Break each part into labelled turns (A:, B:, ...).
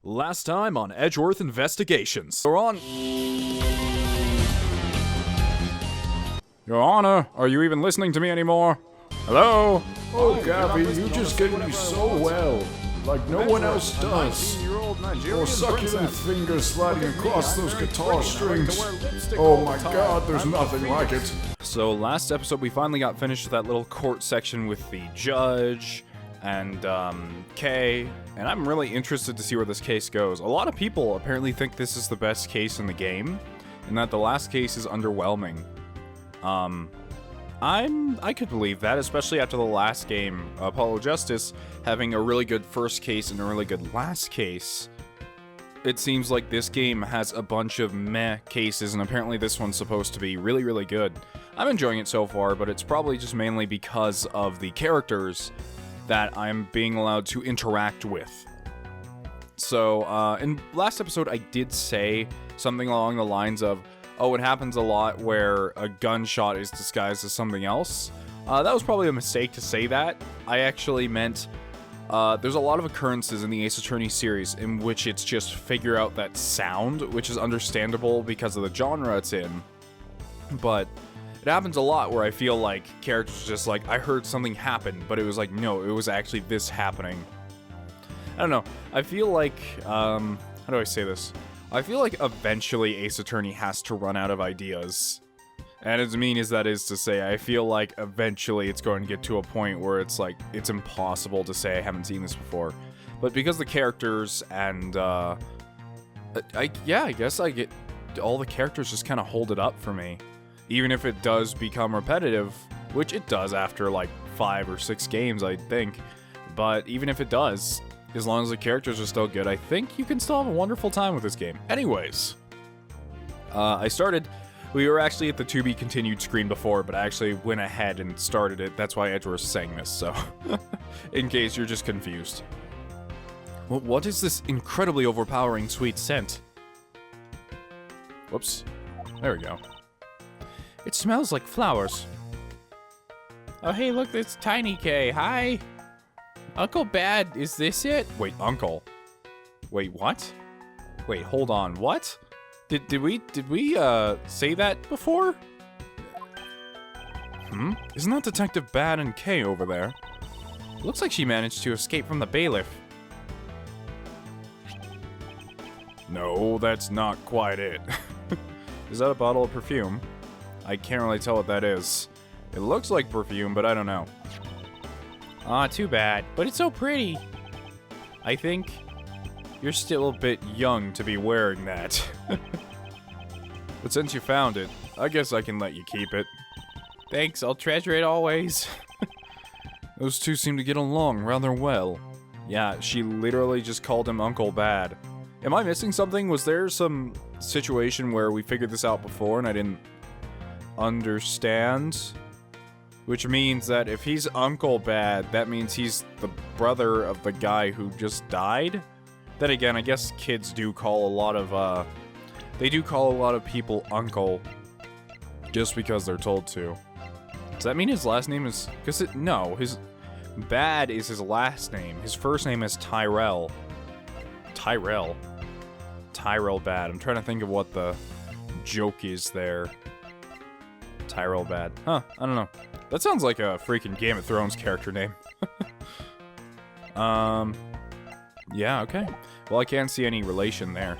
A: Last time on Edgeworth Investigations. We're on... Your Honor, are you even listening to me anymore? Hello?
B: Oh, Gabby, you just get me so well. Like no one else does. Or succulent fingers sliding across those guitar strings. Oh my god, there's nothing like it.
A: So last episode we finally got finished with that little court section with the judge and Kay, and I'm really interested to see where this case goes. A lot of people apparently think this is the best case in the game, and that the last case is underwhelming. I could believe that, especially after the last game, Apollo Justice, having a really good first case and a really good last case. It seems like this game has a bunch of meh cases, and apparently this one's supposed to be really, really good. I'm enjoying it so far, but it's probably just mainly because of the characters that I'm being allowed to interact with. So, in last episode, I did say something along the lines of, oh, it happens a lot where a gunshot is disguised as something else. That was probably a mistake to say that. I actually meant, there's a lot of occurrences in the Ace Attorney series in which it's just figure out that sound, which is understandable because of the genre it's in. But it happens a lot where I feel like characters are just like, I heard something happen, but it was like, no, it was actually this happening. I don't know. I feel like, how do I say this? I feel like eventually Ace Attorney has to run out of ideas. And as mean as that is to say, I feel like eventually it's going to get to a point where it's like, it's impossible to say I haven't seen this before. But because the characters and, I guess I get, all the characters just kind of hold it up for me. Even if it does become repetitive, which it does after like 5 or 6 games, I think. But even if it does, as long as the characters are still good, I think you can still have a wonderful time with this game. Anyways, we were actually at the to be continued screen before, but I actually went ahead and started it. That's why Edgeworth sang this, so in case you're just confused. Well, what is this incredibly overpowering sweet scent? Whoops. There we go. It smells like flowers. Oh, hey, look, it's Tiny K. Hi. Uncle BADD, is this it? Wait, Uncle. Wait, what? Wait, hold on, what? Did we say that before? Isn't that Detective BADD and K over there? Looks like she managed to escape from the bailiff. No, that's not quite it. Is that a bottle of perfume? I can't really tell what that is. It looks like perfume, but I don't know. Ah, too bad. But it's so pretty. I think you're still a bit young to be wearing that. But since you found it, I guess I can let you keep it. Thanks, I'll treasure it always. Those two seem to get along rather well. Yeah, she literally just called him Uncle BADD. Am I missing something? Was there some situation where we figured this out before and I didn't understand? Which means that if he's Uncle BADD, that means he's the brother of the guy who just died? Then again, I guess kids do call a lot of, they do call a lot of people Uncle just because they're told to. Does that mean his last name is, no, his BADD is his last name. His first name is Tyrell. Tyrell BADD. I'm trying to think of what the joke is there. Tyrell BADD. Huh, I don't know. That sounds like a freaking Game of Thrones character name. Yeah, okay. Well, I can't see any relation there.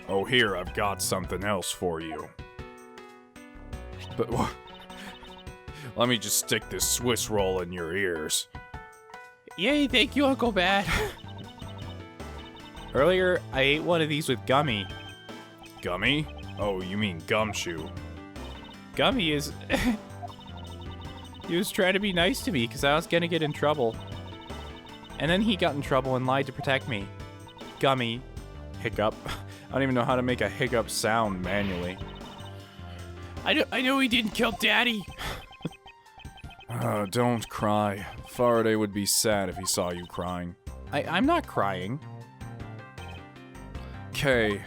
A: Oh, here, I've got something else for you. But, let me just stick this Swiss roll in your ears. Yay, thank you, Uncle BADD. Earlier, I ate one of these with Gummy. Gummy? Oh, you mean Gumshoe. Gummy is... He was trying to be nice to me because I was gonna get in trouble. And then he got in trouble and lied to protect me. Gummy. Hiccup. I don't even know how to make a hiccup sound manually. I know he didn't kill Daddy. Don't cry. Faraday would be sad if he saw you crying. I'm not crying. Kay.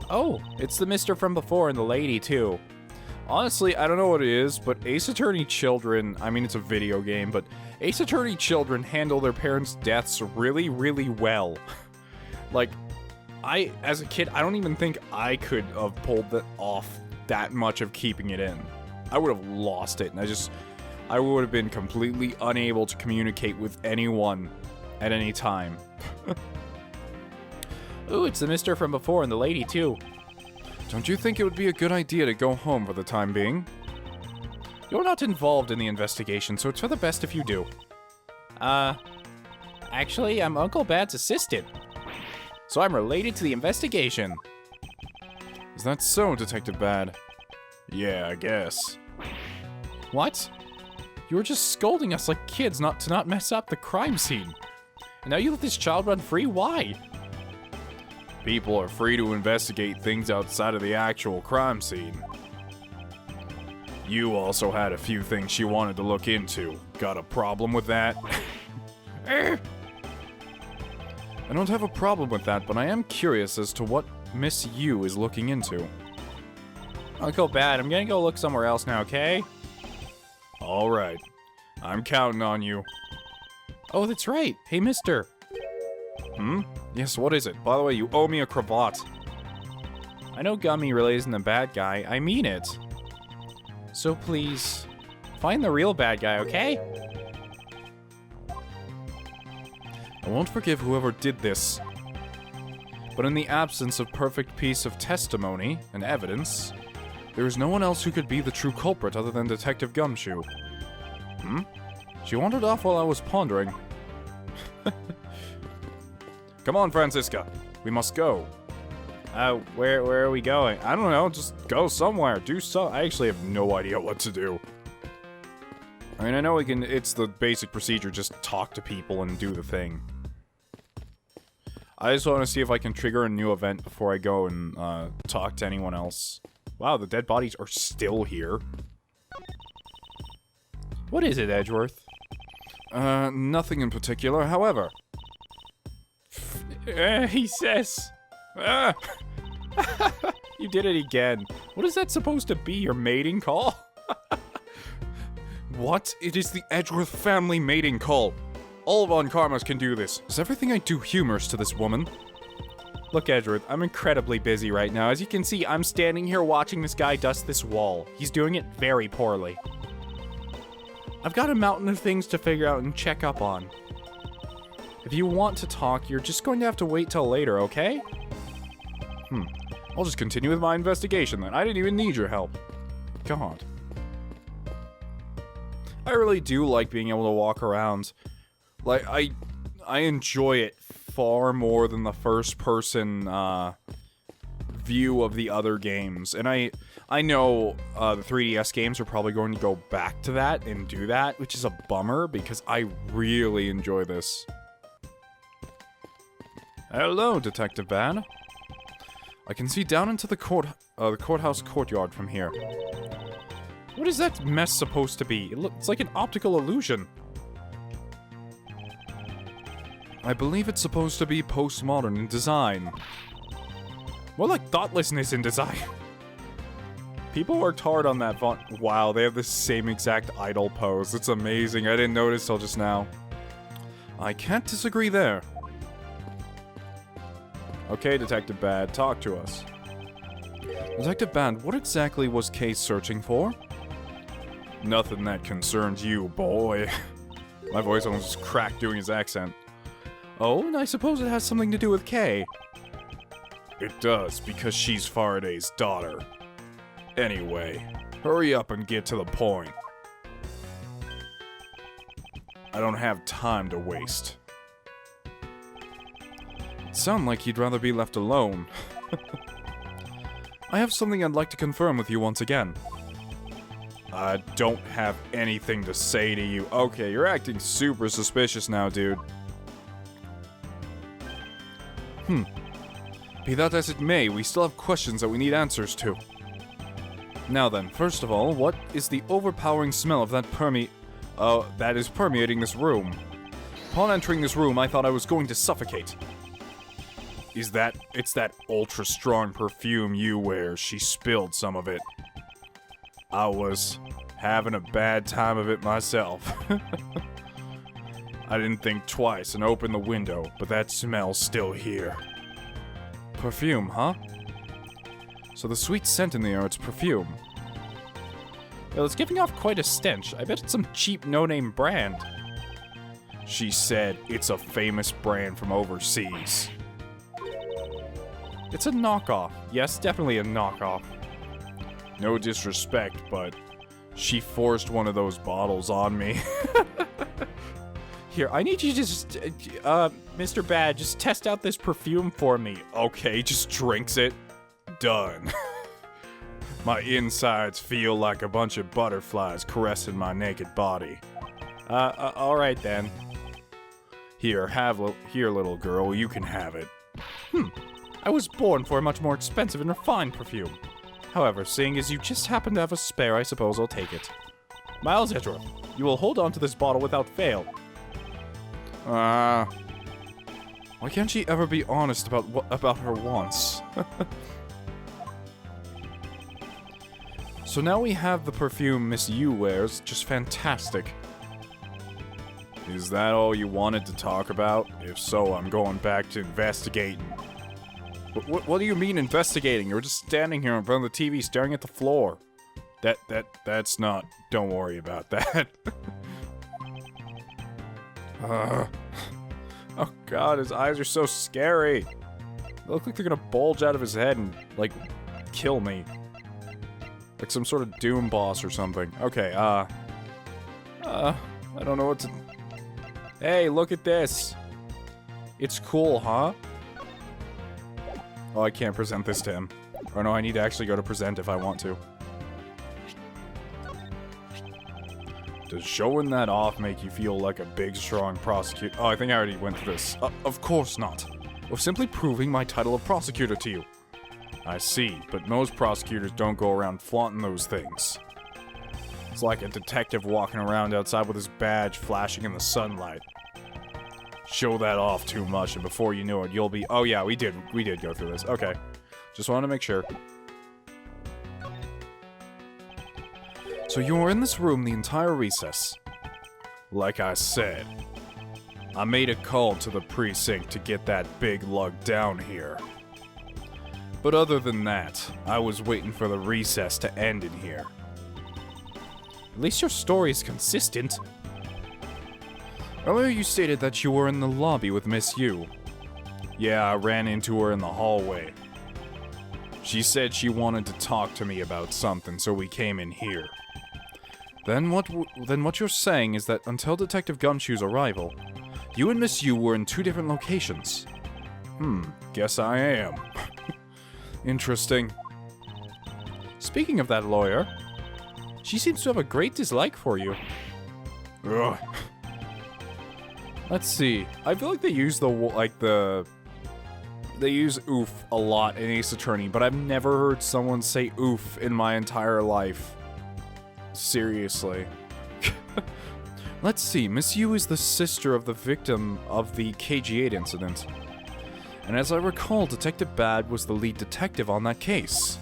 A: Oh, it's the mister from before and the lady too. Honestly, I don't know what it is, but Ace Attorney Children, I mean, it's a video game, but Ace Attorney children handle their parents' deaths really, really well. Like, as a kid, I don't even think I could have pulled that off that much of keeping it in. I would have lost it, and I would have been completely unable to communicate with anyone at any time. Ooh, it's the mister from before and the lady, too. Don't you think it would be a good idea to go home for the time being? You're not involved in the investigation, so it's for the best if you do. Actually, I'm Uncle Bad's assistant. So I'm related to the investigation. Is that so, Detective Bad? Yeah, I guess. What? You were just scolding us like kids to not mess up the crime scene. And now you let this child run free? Why? People are free to investigate things outside of the actual crime scene. You also had a few things she wanted to look into. Got a problem with that? I don't have a problem with that, but I am curious as to what Miss Yu is looking into. Uncle Bad, I'm gonna go look somewhere else now, okay? Alright. I'm counting on you. Oh, that's right. Hey, mister. Yes, what is it? By the way, you owe me a cravat. I know Gummy really isn't the bad guy. I mean it. So please, find the real bad guy, okay? I won't forgive whoever did this. But in the absence of perfect piece of testimony and evidence, there is no one else who could be the true culprit other than Detective Gumshoe. She wandered off while I was pondering. Come on, Francisca. We must go. Where are we going? I don't know, just go somewhere. I actually have no idea what to do. I mean, I know it's the basic procedure, just talk to people and do the thing. I just want to see if I can trigger a new event before I go and talk to anyone else. Wow, the dead bodies are still here. What is it, Edgeworth? Nothing in particular, however. He says... You did it again. What is that supposed to be, your mating call? What? It is the Edgeworth family mating call. All Von Karmas can do this. Is everything I do humorous to this woman? Look, Edgeworth, I'm incredibly busy right now. As you can see, I'm standing here watching this guy dust this wall. He's doing it very poorly. I've got a mountain of things to figure out and check up on. If you want to talk, you're just going to have to wait till later, okay? I'll just continue with my investigation then. I didn't even need your help. God. I really do like being able to walk around. Like, I enjoy it far more than the first-person, view of the other games. And I know, the 3DS games are probably going to go back to that and do that, which is a bummer, because I really enjoy this. Hello, Detective Bad. I can see down into the courthouse courtyard from here. What is that mess supposed to be? It's like an optical illusion. I believe it's supposed to be postmodern in design. More like thoughtlessness in design. People worked hard on that font. Wow, they have the same exact idle pose. It's amazing. I didn't notice till just now. I can't disagree there. Okay, Detective Bad, talk to us. Detective Bad, what exactly was Kay searching for? Nothing that concerns you, boy. My voice almost just cracked doing his accent. Oh, and I suppose it has something to do with Kay. It does, because she's Faraday's daughter. Anyway, hurry up and get to the point. I don't have time to waste. Sound like you'd rather be left alone. I have something I'd like to confirm with you once again. I don't have anything to say to you. Okay, you're acting super suspicious now, dude. Be that as it may, we still have questions that we need answers to. Now then, first of all, what is the overpowering smell of that that is permeating this room? Upon entering this room, I thought I was going to suffocate. It's that ultra-strong perfume you wear. She spilled some of it. I was having a bad time of it myself. I didn't think twice and opened the window, but that smell's still here. Perfume, huh? So the sweet scent in the air, it's perfume. Well, it's giving off quite a stench. I bet it's some cheap no-name brand. She said it's a famous brand from overseas. It's a knockoff. Yes, definitely a knockoff. No disrespect, but she forced one of those bottles on me. Here, I need you to just, Mr. Bad, just test out this perfume for me. Okay, just drinks it. Done. My insides feel like a bunch of butterflies caressing my naked body. Alright then. Here, here, little girl, you can have it. I was born for a much more expensive and refined perfume. However, seeing as you just happen to have a spare, I suppose I'll take it. Miles Edgeworth, you will hold on to this bottle without fail. Why can't she ever be honest about her wants? So now we have the perfume Miss Yu wears, just fantastic. Is that all you wanted to talk about? If so, I'm going back to investigating. What do you mean investigating? You're just standing here in front of the TV staring at the floor. That's not... Don't worry about that. Oh god, his eyes are so scary. They look like they're gonna bulge out of his head and, like, kill me. Like some sort of Doom boss or something. Okay, I don't know what to... Hey, look at this! It's cool, huh? Oh, I can't present this to him. Or no, I need to actually go to present if I want to. Does showing that off make you feel like a big, strong prosecutor? Oh, I think I already went through this. Of course not. Or simply proving my title of prosecutor to you. I see, but most prosecutors don't go around flaunting those things. It's like a detective walking around outside with his badge flashing in the sunlight. Show that off too much, and before you know it, you'll be... Oh yeah, we did go through this. Okay. Just wanted to make sure. So you were in this room the entire recess. Like I said, I made a call to the precinct to get that big lug down here. But other than that, I was waiting for the recess to end in here. At least your story is consistent. Earlier you stated that you were in the lobby with Miss Yu. Yeah, I ran into her in the hallway. She said she wanted to talk to me about something, so we came in here. Then what you're saying is that until Detective Gumshoe's arrival, you and Miss Yu were in two different locations. Guess I am. Interesting. Speaking of that lawyer, she seems to have a great dislike for you. Ugh. Let's see. I feel like they use they use oof a lot in Ace Attorney, but I've never heard someone say oof in my entire life. Seriously. Let's see. Miss Yu is the sister of the victim of the KG8 incident. And as I recall, Detective BADD was the lead detective on that case.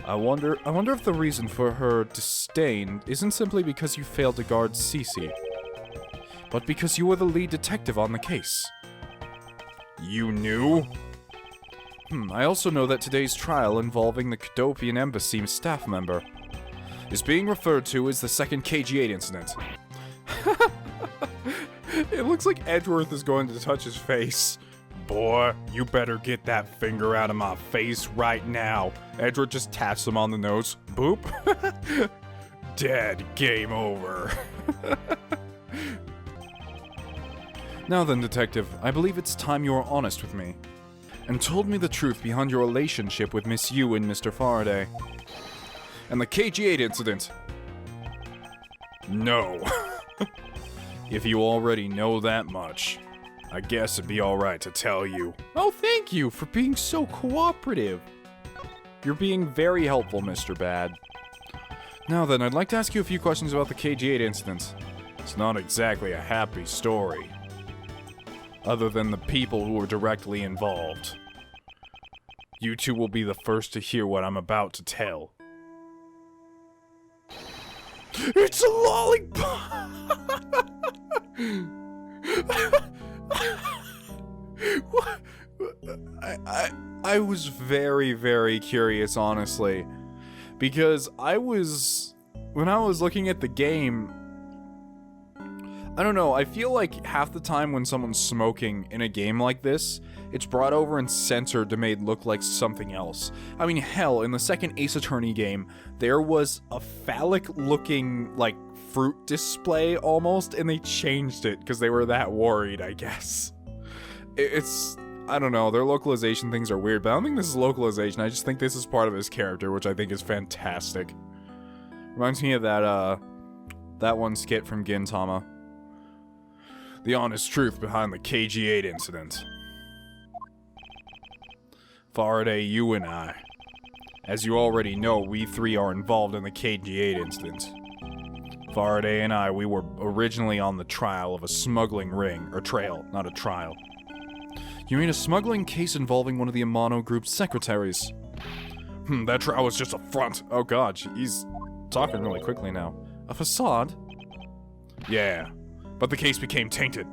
A: I wonder if the reason for her disdain isn't simply because you failed to guard Cece, but because you were the lead detective on the case. You knew? I also know that today's trial involving the Cadopian Embassy staff member is being referred to as the second KG8 incident. It looks like Edgeworth is going to touch his face. Boy, you better get that finger out of my face right now. Edgeworth just taps him on the nose. Boop. Dead. Game over. Now then, Detective, I believe it's time you were honest with me, and told me the truth behind your relationship with Miss Yu and Mr. Faraday. And the KG8 incident. No. If you already know that much, I guess it'd be alright to tell you. Oh, thank you for being so cooperative. You're being very helpful, Mr. BADD. Now then, I'd like to ask you a few questions about the KG8 incident. It's not exactly a happy story, other than the people who were directly involved. You two will be the first to hear what I'm about to tell. It's a lollipop! I was very, very curious, honestly, because when I was looking at the game, I don't know, I feel like half the time when someone's smoking in a game like this, it's brought over and censored to make it look like something else. I mean, hell, in the second Ace Attorney game, there was a phallic-looking, like, fruit display almost, and they changed it because they were that worried, I guess. It's... I don't know, their localization things are weird, but I don't think this is localization, I just think this is part of his character, which I think is fantastic. Reminds me of that one skit from Gintama. The honest truth behind the KG-8 incident. Faraday, you and I. As you already know, we three are involved in the KG-8 incident. Faraday and I, we were originally on the trial of a smuggling ring, or trail, not a trial. You mean a smuggling case involving one of the Amano Group's secretaries? That trial was just a front. Oh god, he's talking really quickly now. A facade? Yeah, but the case became tainted.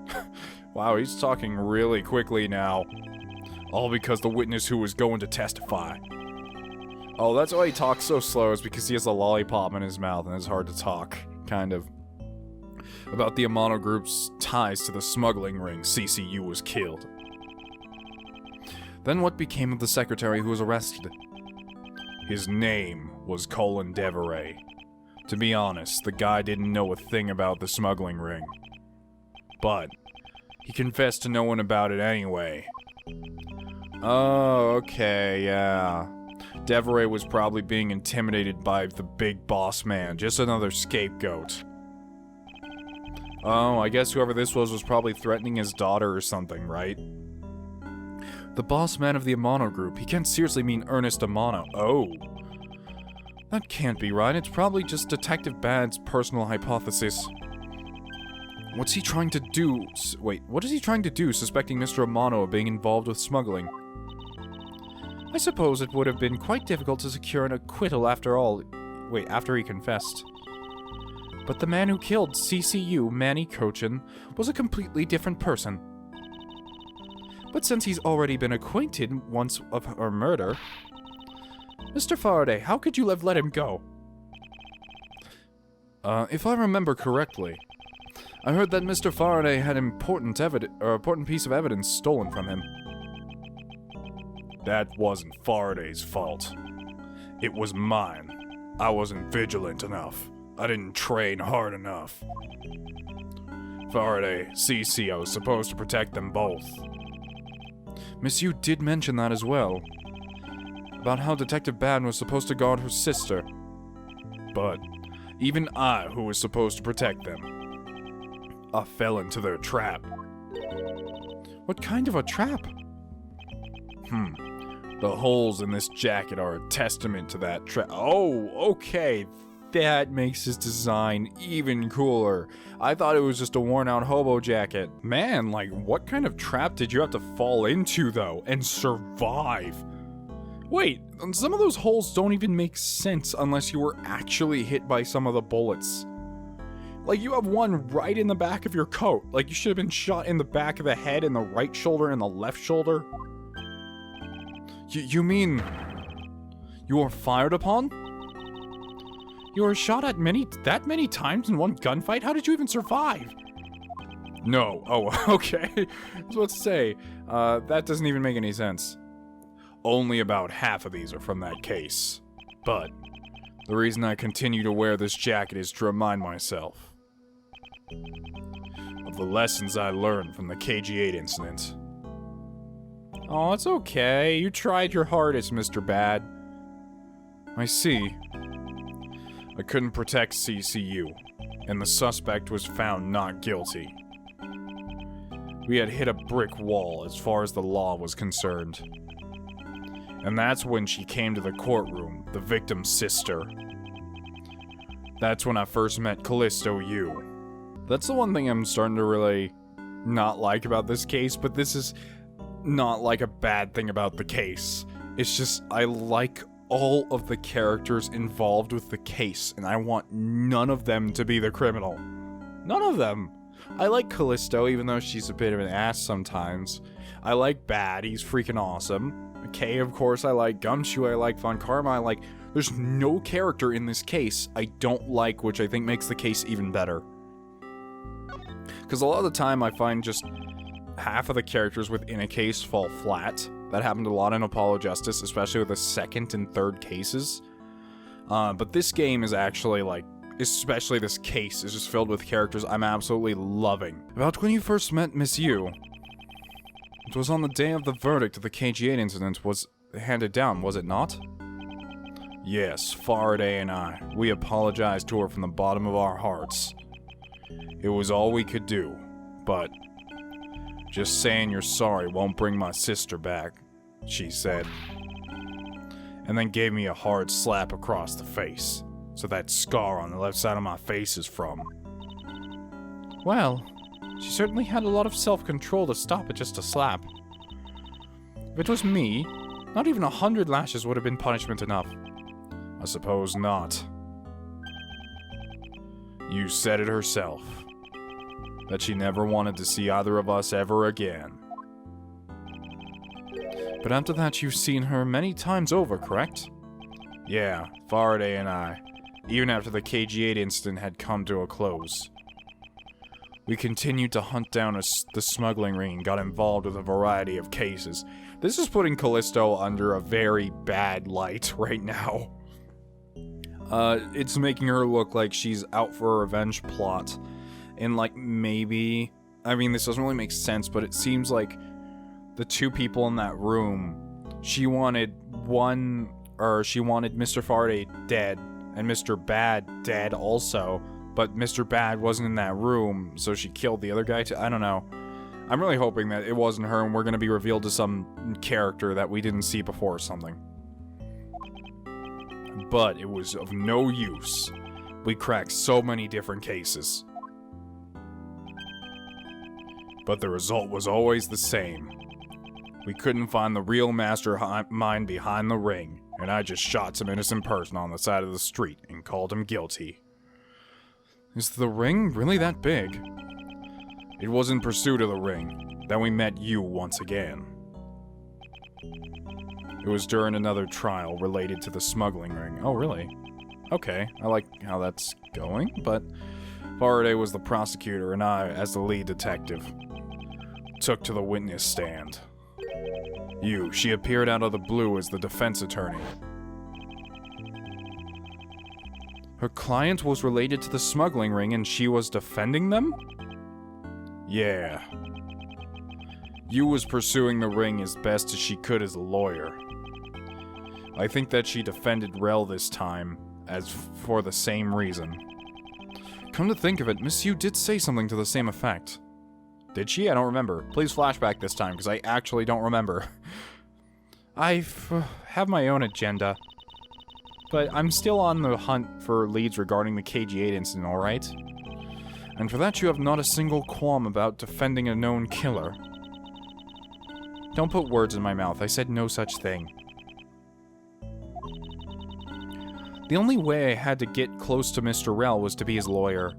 A: Wow, he's talking really quickly now. All because the witness who was going to testify. Oh, that's why he talks so slow, is because he has a lollipop in his mouth and it's hard to talk, kind of. About the Amano Group's ties to the smuggling ring, CCU was killed. Then what became of the secretary who was arrested? His name was Colin Deveray. To be honest, the guy didn't know a thing about the smuggling ring. But he confessed to knowing about it anyway. Oh, okay, yeah. Deveray was probably being intimidated by the big boss man, just another scapegoat. Oh, I guess whoever this was probably threatening his daughter or something, right? The boss man of the Amano Group, he can't seriously mean Ernest Amano. Oh. That can't be right, it's probably just Detective BADD's personal hypothesis. What's he trying to do? Wait, what is he trying to do, suspecting Mr. Amano of being involved with smuggling? I suppose it would have been quite difficult to secure an acquittal after all. Wait, after he confessed. But the man who killed CCU, Manny Cochin, was a completely different person. But since he's already been acquainted once of her murder... Mr. Faraday, how could you have let him go? If I remember correctly, I heard that Mr. Faraday had important piece of evidence stolen from him. That wasn't Faraday's fault. It was mine. I wasn't vigilant enough. I didn't train hard enough. Faraday, CC, I was supposed to protect them both. Miss Yu did mention that as well. About how Detective BADD was supposed to guard her sister. But even I, who was supposed to protect them, I fell into their trap. What kind of a trap? The holes in this jacket are a testament to that trap. Oh, okay. That makes his design even cooler. I thought it was just a worn-out hobo jacket. Man, like, what kind of trap did you have to fall into, though, and survive? Wait, some of those holes don't even make sense unless you were actually hit by some of the bullets. Like, you have one right in the back of your coat. Like, you should have been shot in the back of the head, in the right shoulder, and the left shoulder. You mean... you were fired upon? You were shot at that many times in one gunfight? How did you even survive? No. Oh, okay. I was about to say, that doesn't even make any sense. Only about half of these are from that case. But the reason I continue to wear this jacket is to remind myself of the lessons I learned from the KG-8 incident. Oh, it's okay. You tried your hardest, Mr. BADD. I see. I couldn't protect CCU, and the suspect was found not guilty. We had hit a brick wall as far as the law was concerned. And that's when she came to the courtroom, the victim's sister. That's when I first met Callisto Yu. That's the one thing I'm starting to really not like about this case, but this is not like a bad thing about the case. It's just, I like all of the characters involved with the case, and I want none of them to be the criminal. None of them. I like Callisto, even though she's a bit of an ass sometimes. I like BADD, he's freaking awesome. K, of course, I like. Gumshoe, I like. Von Karma, I like. There's no character in this case I don't like, which I think makes the case even better. Because a lot of the time I find just half of the characters within a case fall flat. That happened a lot in Apollo Justice, especially with the second and third cases. But this game is actually, like, especially this case, is just filled with characters I'm absolutely loving. About when you first met Miss Yu. It was on the day of the verdict of the KG8 incident was handed down, was it not? Yes, Faraday and I. We apologized to her from the bottom of our hearts. It was all we could do, but just saying you're sorry won't bring my sister back, she said. And then gave me a hard slap across the face, so that scar on the left side of my face is from. Well, she certainly had a lot of self-control to stop at just a slap. If it was me, not even 100 lashes would have been punishment enough. I suppose not. You said it herself. That she never wanted to see either of us ever again. But after that you've seen her many times over, correct? Yeah, Faraday and I. Even after the KG8 incident had come to a close. We continued to hunt down the smuggling ring and got involved with a variety of cases. This is putting Callisto under a very bad light right now. It's making her look like she's out for a revenge plot. And, like, maybe... I mean, this doesn't really make sense, but it seems like the two people in that room, she wanted Mr. Faraday dead, and Mr. BADD dead also, but Mr. BADD wasn't in that room, so she killed the other guy too. I don't know. I'm really hoping that it wasn't her, and we're gonna be revealed to some character that we didn't see before or something. But it was of no use. We cracked so many different cases. But the result was always the same. We couldn't find the real mastermind behind the ring, and I just shot some innocent person on the side of the street and called him guilty. Is the ring really that big? It was in pursuit of the ring that we met you once again. It was during another trial related to the smuggling ring. Oh, really? Okay, I like how that's going, but Faraday was the prosecutor and I, as the lead detective, took to the witness stand. She appeared out of the blue as the defense attorney. Her client was related to the smuggling ring and she was defending them? Yeah. You was pursuing the ring as best as she could as a lawyer. I think that she defended Rel this time, as for the same reason. Come to think of it, Miss Yu did say something to the same effect. Did she? I don't remember. Please flashback this time, because I actually don't remember. I have my own agenda. But I'm still on the hunt for leads regarding the KG8 incident, alright? And for that you have not a single qualm about defending a known killer. Don't put words in my mouth, I said no such thing. The only way I had to get close to Mr. Rel was to be his lawyer.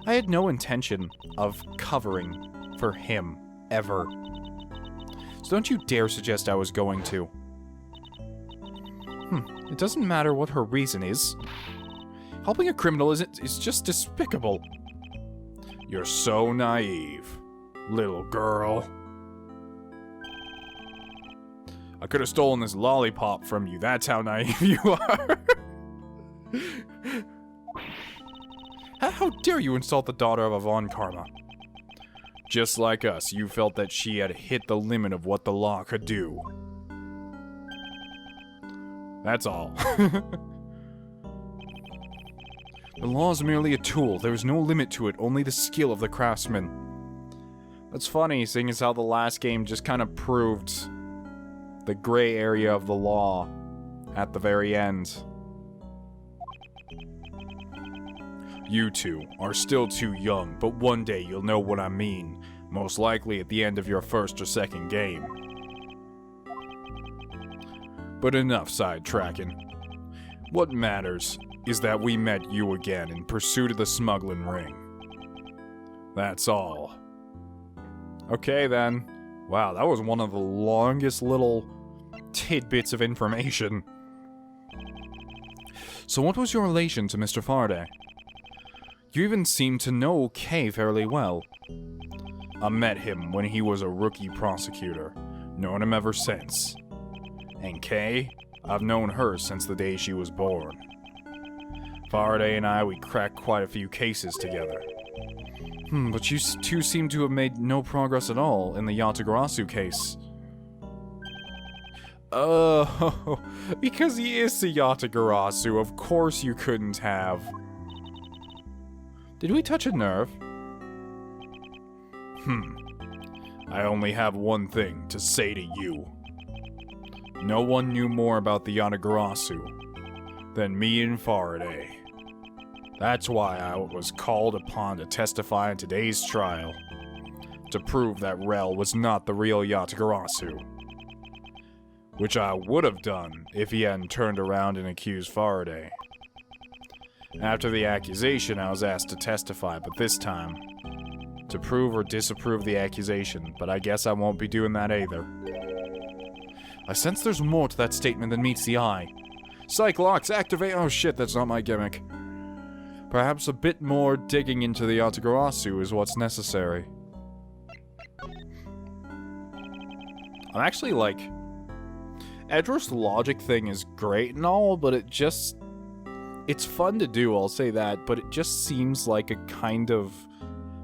A: I had no intention of covering for him, ever. So don't you dare suggest I was going to. It doesn't matter what her reason is. Helping a criminal is just despicable. You're so naive, little girl. I could have stolen this lollipop from you, that's how naive you are. How dare you insult the daughter of a Von Karma? Just like us, you felt that she had hit the limit of what the law could do. That's all. The law is merely a tool. There is no limit to it, only the skill of the craftsman. That's funny, seeing as how the last game just kind of proved the gray area of the law at the very end. You two are still too young, but one day you'll know what I mean. Most likely at the end of your first or second game. But enough sidetracking. What matters is that we met you again in pursuit of the smuggling ring. That's all. Okay, then. Wow, that was one of the longest little tidbits of information. So what was your relation to Mr. Faraday? You even seem to know Kay fairly well. I met him when he was a rookie prosecutor. Known him ever since. And Kay? I've known her since the day she was born. Faraday and I, we cracked quite a few cases together. But you two seem to have made no progress at all in the Yatagarasu case. Oh, because he is the Yatagarasu, of course you couldn't have. Did we touch a nerve? I only have one thing to say to you. No one knew more about the Yatagarasu than me and Faraday. That's why I was called upon to testify in today's trial, to prove that Rel was not the real Yatagarasu. Which I would have done if he hadn't turned around and accused Faraday. After the accusation, I was asked to testify, but this time, to prove or disapprove the accusation, but I guess I won't be doing that either. I sense there's more to that statement than meets the eye. Psych locks, activate— oh shit, that's not my gimmick. Perhaps a bit more digging into the Yatagarasu is what's necessary. I'm actually like... Edgeworth's logic thing is great and all, but it's fun to do, I'll say that, but it just seems like a kind of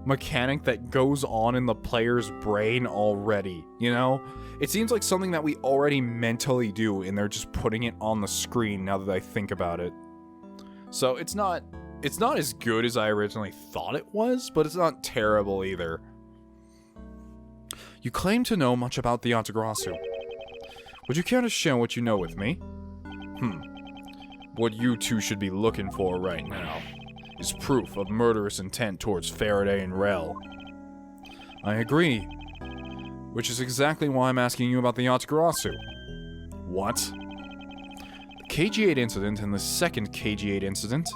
A: mechanic that goes on in the player's brain already, you know? It seems like something that we already mentally do, and they're just putting it on the screen now that I think about it. So it's not as good as I originally thought it was, but it's not terrible either. You claim to know much about the Yatagarasu. Would you care to share what you know with me? What you two should be looking for right now is proof of murderous intent towards Faraday and Rel. I agree. Which is exactly why I'm asking you about the Yatagarasu. What? The KG-8 incident and the second KG-8 incident.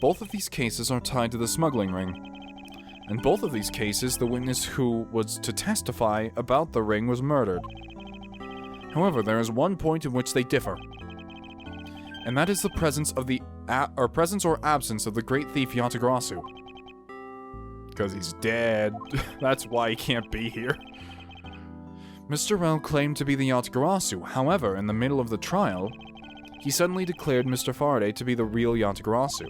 A: Both of these cases are tied to the smuggling ring. In both of these cases, the witness who was to testify about the ring was murdered. However, there is one point in which they differ. And that is the presence of the presence or absence of the great thief Yatagarasu. Because he's dead. That's why he can't be here. Mr. Rel claimed to be the Yatagarasu. However, in the middle of the trial, he suddenly declared Mr. Faraday to be the real Yatagarasu.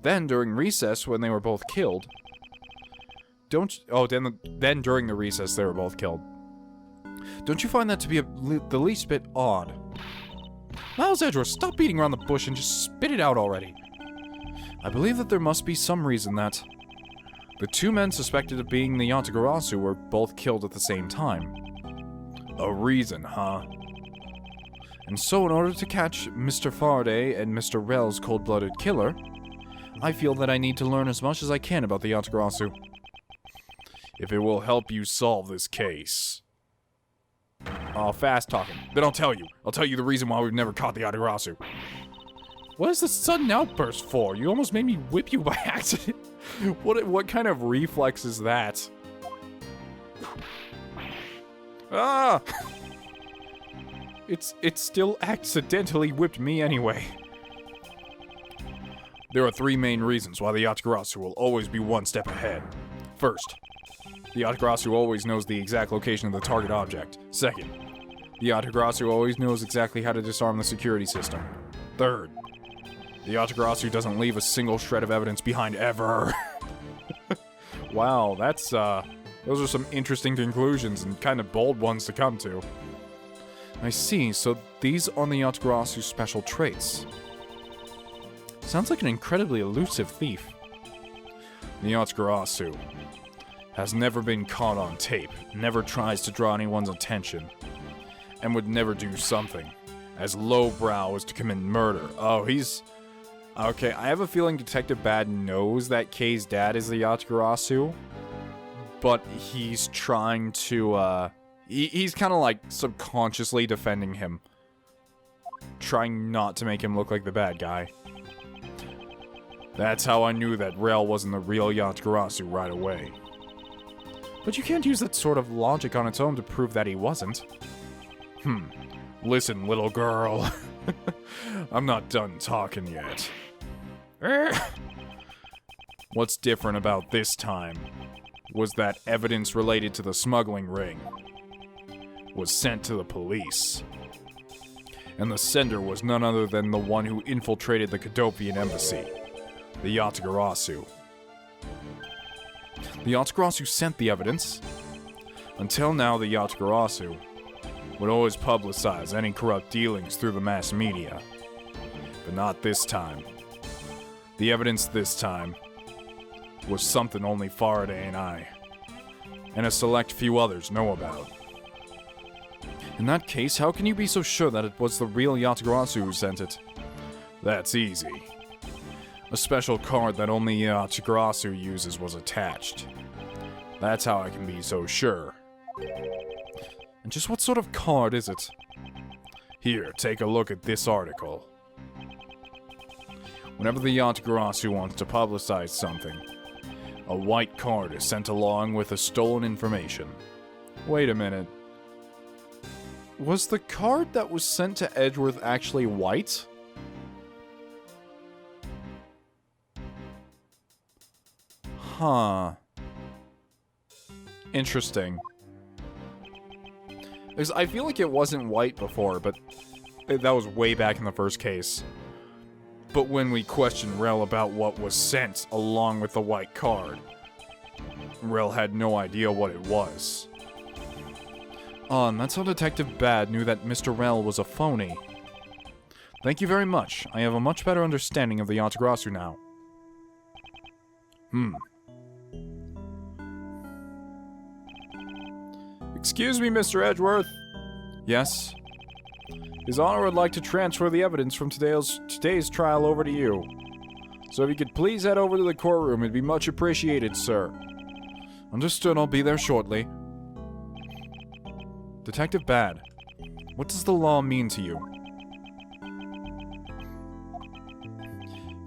A: Then, during recess, when they were both killed... then during the recess, they were both killed. Don't you find that to be the least bit odd? Miles Edgeworth, stop beating around the bush and just spit it out already. I believe that there must be some reason that the two men suspected of being the Yatagarasu were both killed at the same time. A reason, huh? And so in order to catch Mr. Faraday and Mr. Rel's cold-blooded killer, I feel that I need to learn as much as I can about the Yatagarasu. If it will help you solve this case. Oh, fast talking. Then I'll tell you. I'll tell you the reason why we've never caught the Yatagarasu. What is this sudden outburst for? You almost made me whip you by accident. What kind of reflex is that? Ah! It still accidentally whipped me anyway. There are three main reasons why the Yatagarasu will always be one step ahead. First, the Yatagarasu always knows the exact location of the target object. Second, the Yatagarasu always knows exactly how to disarm the security system. Third, the Yatagarasu doesn't leave a single shred of evidence behind ever. Wow, that's, those are some interesting conclusions and kind of bold ones to come to. I see, so these are the Yatagarasu's special traits. Sounds like an incredibly elusive thief. The Yatagarasu has never been caught on tape, never tries to draw anyone's attention, and would never do something as lowbrow as to commit murder. Oh, he's... Okay, I have a feeling Detective BADD knows that Kay's dad is the Yatagarasu, but he's trying to, he's kind of like subconsciously defending him. Trying not to make him look like the bad guy. That's how I knew that Rel wasn't the real Yatagarasu right away. But you can't use that sort of logic on its own to prove that he wasn't. Listen, little girl. I'm not done talking yet. What's different about this time was that evidence related to the smuggling ring was sent to the police. And the sender was none other than the one who infiltrated the Kodofian embassy, the Yatagarasu. The Yatagarasu sent the evidence. Until now, the Yatagarasu would always publicize any corrupt dealings through the mass media. But not this time. The evidence this time was something only Faraday and I, and a select few others know about. In that case, how can you be so sure that it was the real Yatagarasu who sent it? That's easy. A special card that only Yatagarasu uses was attached. That's how I can be so sure. And just what sort of card is it? Here, take a look at this article. Whenever the Yatagarasu wants to publicize something, a white card is sent along with the stolen information. Wait a minute. Was the card that was sent to Edgeworth actually white? Huh. Interesting. Because I feel like it wasn't white before, but that was way back in the first case. But when we questioned Rel about what was sent along with the white card, Rel had no idea what it was. And that's how Detective BADD knew that Mr. Rel was a phony. Thank you very much. I have a much better understanding of the Yatagarasu now. Excuse me, Mr. Edgeworth. Yes? His Honor would like to transfer the evidence from today's trial over to you. So if you could please head over to the courtroom, it'd be much appreciated, sir. Understood, I'll be there shortly. Detective BADD, what does the law mean to you?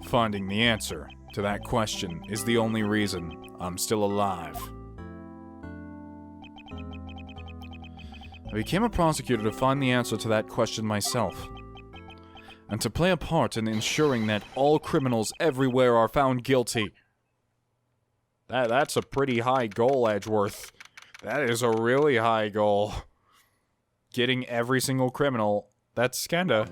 A: Finding the answer to that question is the only reason I'm still alive. I became a prosecutor to find the answer to that question myself, and to play a part in ensuring that all criminals everywhere are found guilty. That's a pretty high goal, Edgeworth. That is a really high goal. Getting every single criminal, that's kinda...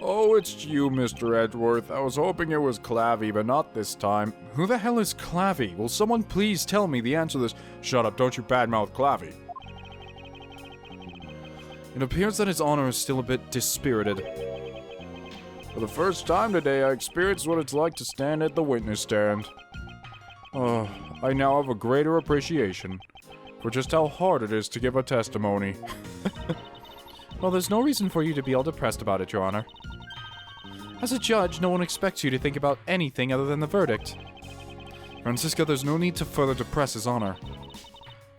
A: Oh, it's you, Mr. Edgeworth. I was hoping it was Clavy, but not this time. Who the hell is Clavy? Will someone please tell me the answer to this? Shut up, don't you badmouth Clavy. It appears that His Honor is still a bit dispirited. For the first time today, I experienced what it's like to stand at the witness stand. Oh, I now have a greater appreciation for just how hard it is to give a testimony. Well, there's no reason for you to be all depressed about it, Your Honor. As a judge, no one expects you to think about anything other than the verdict. Francisca, there's no need to further depress His Honor.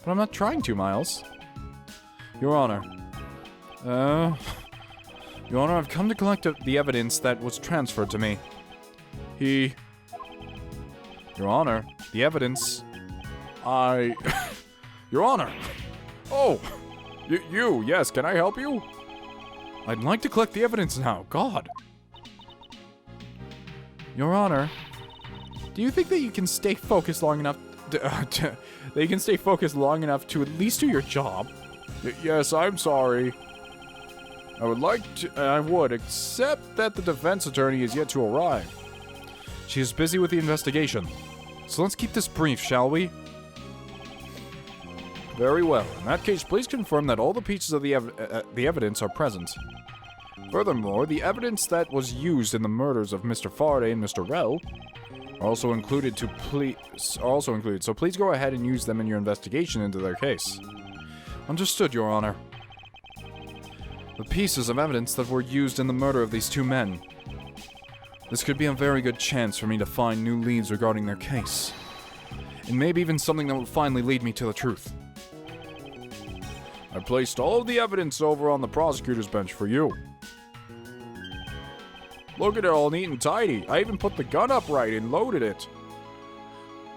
A: But I'm not trying to, Miles. Your Honor. Your Honor, I've come to collect the evidence that was transferred to me. Your Honor, the evidence... Your Honor! Oh! You, yes, can I help you? I'd like to collect the evidence now, God! Your Honor, do you think that you can stay focused long enough to at least do your job? Yes, I'm sorry. I would, except that the defense attorney is yet to arrive. She is busy with the investigation. So let's keep this brief, shall we? Very well. In that case, please confirm that all the pieces of the evidence are present. Furthermore, the evidence that was used in the murders of Mr. Faraday and Mr. Rel are also included, so please go ahead and use them in your investigation into their case. Understood, Your Honor. The pieces of evidence that were used in the murder of these two men. This could be a very good chance for me to find new leads regarding their case. And maybe even something that will finally lead me to the truth. I placed all of the evidence over on the prosecutor's bench for you. Look at it all neat and tidy. I even put the gun upright and loaded it.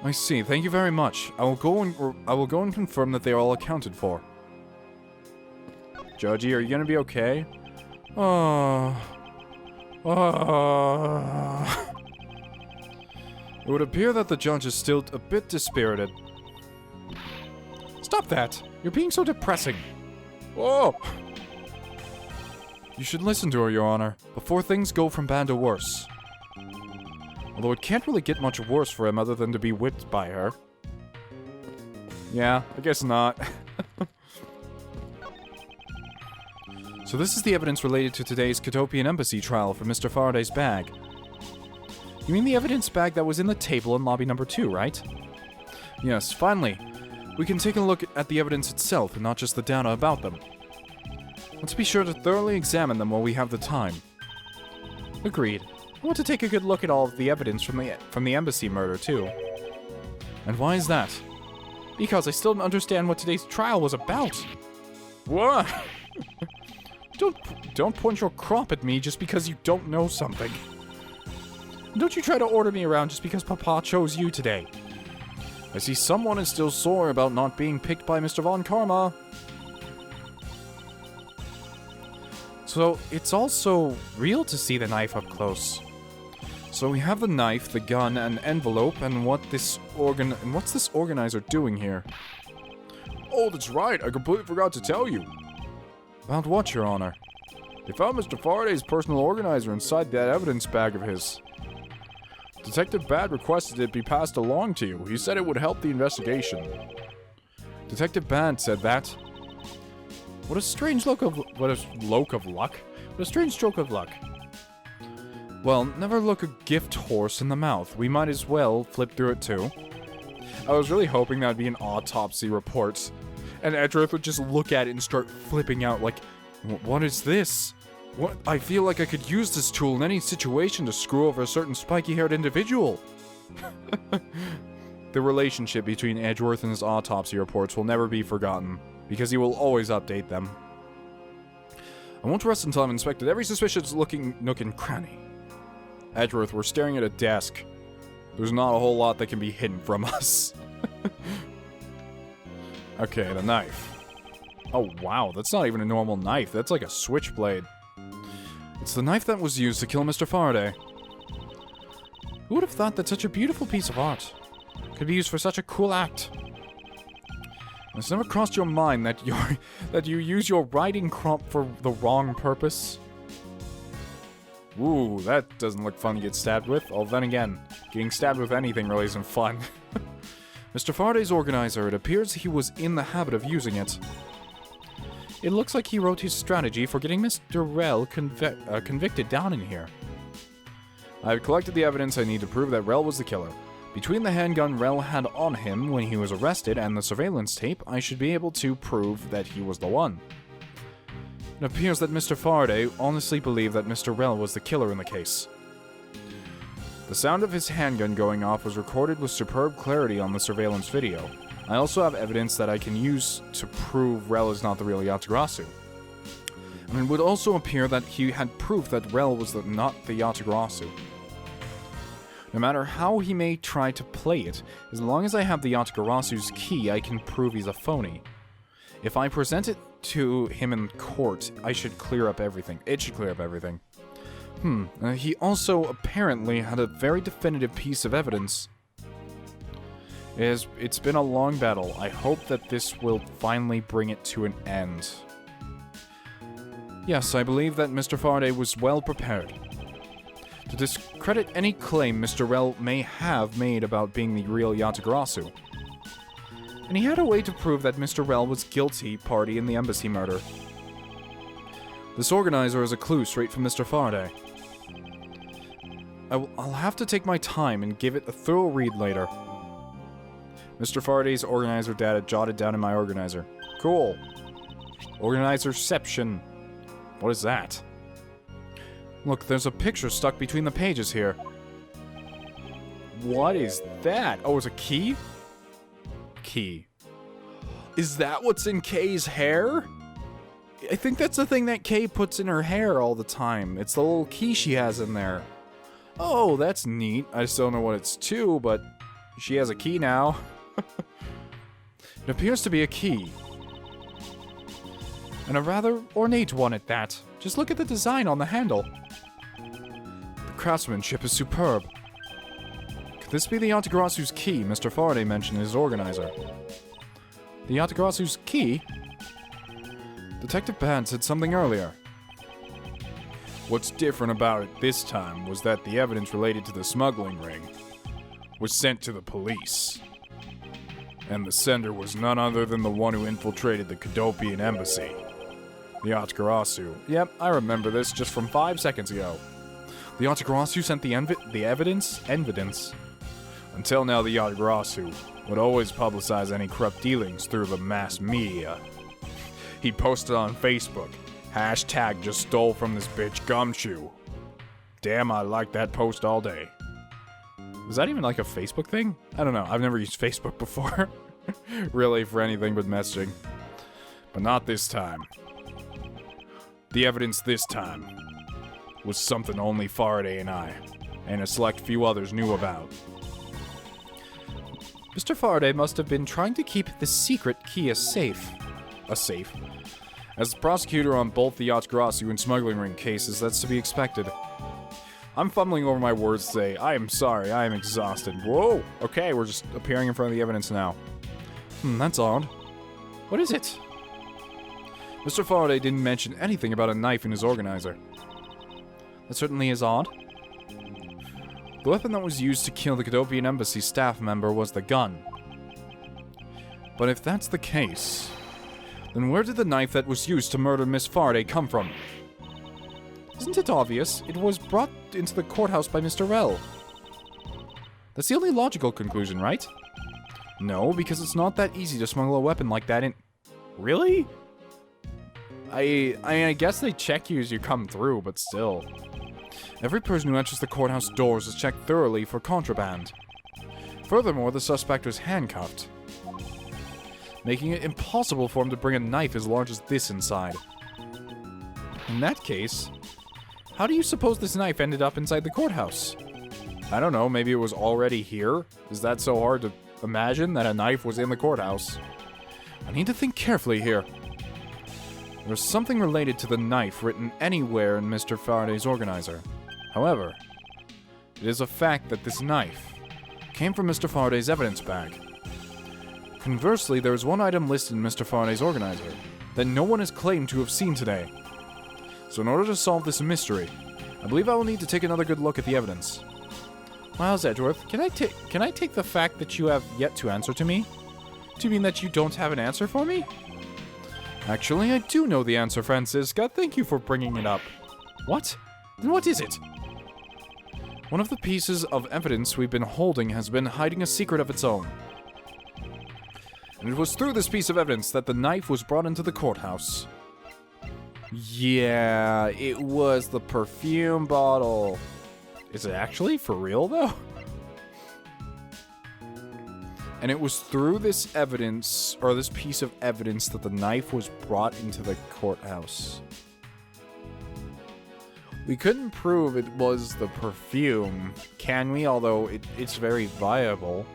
A: I see. Thank you very much. I will go and confirm that they are all accounted for. Joji, are you gonna be okay? It would appear that the judge is still a bit dispirited. Stop that! You're being so depressing. Oh! You should listen to her, Your Honor, before things go from bad to worse. Although it can't really get much worse for him other than to be whipped by her. Yeah, I guess not. So this is the evidence related to today's Kotopian Embassy trial for Mr. Faraday's bag. You mean the evidence bag that was in the table in lobby number 2, right? Yes, finally. We can take a look at the evidence itself and not just the data about them. Let's be sure to thoroughly examine them while we have the time. Agreed. I want to take a good look at all of the evidence from the embassy murder, too. And why is that? Because I still don't understand what today's trial was about. What? Don't point your crop at me just because you don't know something. Don't you try to order me around just because Papa chose you today. I see someone is still sore about not being picked by Mr. Von Karma. So, it's also real to see the knife up close. So we have the knife, the gun, an envelope, and what's this organizer doing here? Oh, that's right, I completely forgot to tell you. About what, Your Honor? They found Mr. Faraday's personal organizer inside that evidence bag of his. Detective BADD requested it be passed along to you. He said it would help the investigation. Detective BADD said that. What a strange stroke of luck. Well, never look a gift horse in the mouth. We might as well flip through it too. I was really hoping that would be an autopsy report. And Edgeworth would just look at it and start flipping out like, what is this? What? I feel like I could use this tool in any situation to screw over a certain spiky-haired individual. The relationship between Edgeworth and his autopsy reports will never be forgotten, because he will always update them. I won't rest until I've inspected every suspicious-looking nook and cranny. Edgeworth, we're staring at a desk. There's not a whole lot that can be hidden from us. Okay, the knife. Oh wow, that's not even a normal knife, that's like a switchblade. It's the knife that was used to kill Mr. Faraday. Who would have thought that such a beautiful piece of art could be used for such a cool act? It's never crossed your mind that you use your riding crop for the wrong purpose? Ooh, that doesn't look fun to get stabbed with. Well, then again, getting stabbed with anything really isn't fun. Mr. Faraday's organizer, it appears he was in the habit of using it. It looks like he wrote his strategy for getting Mr. Rel convicted down in here. I've collected the evidence I need to prove that Rel was the killer. Between the handgun Rel had on him when he was arrested and the surveillance tape, I should be able to prove that he was the one. It appears that Mr. Faraday honestly believed that Mr. Rel was the killer in the case. The sound of his handgun going off was recorded with superb clarity on the surveillance video. I also have evidence that I can use to prove Rel is not the real Yatagarasu. And it would also appear that he had proof that Rel was not the Yatagarasu. No matter how he may try to play it, as long as I have the Yatagarasu's key, I can prove he's a phony. If I present it to him in court, it should clear up everything. He also apparently had a very definitive piece of evidence. It's been a long battle. I hope that this will finally bring it to an end. Yes, I believe that Mr. Faraday was well prepared to discredit any claim Mr. Rel may have made about being the real Yatagarasu. And he had a way to prove that Mr. Rel was guilty party in the embassy murder. This organizer is a clue straight from Mr. Faraday. I'll have to take my time and give it a thorough read later. Mr. Faraday's organizer data jotted down in my organizer. Cool. Organizerception. What is that? Look, there's a picture stuck between the pages here. What is that? Oh, it's a key? Key. Is that what's in Kay's hair? I think that's the thing that Kay puts in her hair all the time. It's the little key she has in there. Oh, that's neat. I just don't know what it's to, but she has a key now. It appears to be a key. And a rather ornate one at that. Just look at the design on the handle. The craftsmanship is superb. Could this be the Yatagarasu's key Mr. Faraday mentioned as organizer? The Yatagarasu's key? Detective BADD said something earlier. What's different about it this time was that the evidence related to the smuggling ring was sent to the police. And the sender was none other than the one who infiltrated the Kodopian embassy. The Yatagarasu. Yep, I remember this just from 5 seconds ago. The Yatagarasu sent the evidence? Until now, the Yatagarasu would always publicize any corrupt dealings through the mass media. He posted on Facebook, hashtag just stole from this bitch Gumshoe. Damn, I like that post all day. Is that even like a Facebook thing? I don't know, I've never used Facebook before. Really, for anything but messaging. But not this time. The evidence this time was something only Faraday and I, and a select few others knew about. Mr. Faraday must have been trying to keep the secret key a safe. As the prosecutor on both the Yatagarasu and smuggling ring cases, that's to be expected. I'm fumbling over my words today. I am sorry, I am exhausted. Whoa! Okay, we're just appearing in front of the evidence now. That's odd. What is it? Mr. Faraday didn't mention anything about a knife in his organizer. That certainly is odd. The weapon that was used to kill the Kodopian embassy staff member was the gun. But if that's the case, then where did the knife that was used to murder Miss Faraday come from? Isn't it obvious? It was brought into the courthouse by Mr. Rell. That's the only logical conclusion, right? No, because it's not that easy to smuggle a weapon like that in... Really? I guess they check you as you come through, but still. Every person who enters the courthouse doors is checked thoroughly for contraband. Furthermore, the suspect was handcuffed, making it impossible for him to bring a knife as large as this inside. In that case, how do you suppose this knife ended up inside the courthouse? I don't know, maybe it was already here? Is that so hard to imagine that a knife was in the courthouse? I need to think carefully here. There's something related to the knife written anywhere in Mr. Faraday's organizer. However, it is a fact that this knife came from Mr. Faraday's evidence bag. Conversely, there is one item listed in Mr. Faraday's organizer that no one has claimed to have seen today. So in order to solve this mystery, I believe I will need to take another good look at the evidence. Miles Edgeworth, can I take the fact that you have yet to answer to me? Do you mean that you don't have an answer for me? Actually, I do know the answer, Francisca. Thank you for bringing it up. What? Then what is it? One of the pieces of evidence we've been holding has been hiding a secret of its own. And it was through this piece of evidence that the knife was brought into the courthouse. Yeah, it was the perfume bottle. Is it actually for real, though? And it was through this evidence, or this piece of evidence, that the knife was brought into the courthouse. We couldn't prove it was the perfume, can we? Although it's very viable.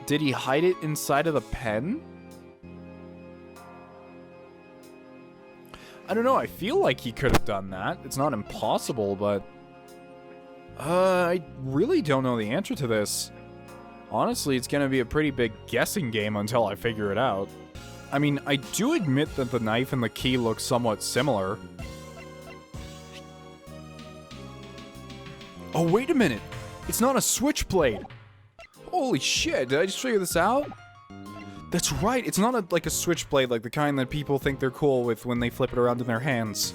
A: Did he hide it inside of the pen? I don't know, I feel like he could have done that. It's not impossible, but... I really don't know the answer to this. Honestly, it's gonna be a pretty big guessing game until I figure it out. I mean, I do admit that the knife and the key look somewhat similar. Oh, wait a minute! It's not a switchblade! Holy shit, did I just figure this out? That's right, it's not like a switchblade like the kind that people think they're cool with when they flip it around in their hands.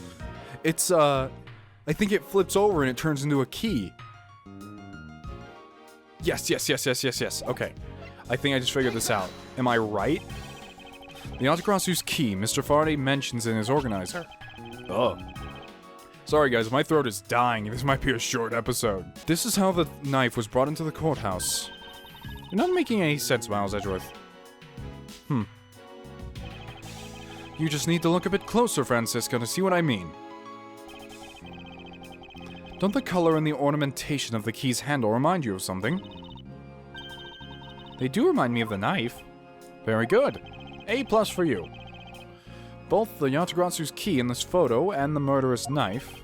A: It's, I think it flips over and it turns into a key. Yes. Okay. I think I just figured this out. Am I right? The Yatagarasu's key Mr. Faraday mentions in his organizer. Oh. Sorry guys, my throat is dying. This might be a short episode. This is how the knife was brought into the courthouse. You're not making any sense, Miles Edgeworth. You just need to look a bit closer, Francisca, to see what I mean. Don't the color and the ornamentation of the key's handle remind you of something? They do remind me of the knife. Very good. A+ for you. Both the Yatagrasu's key in this photo and the murderous knife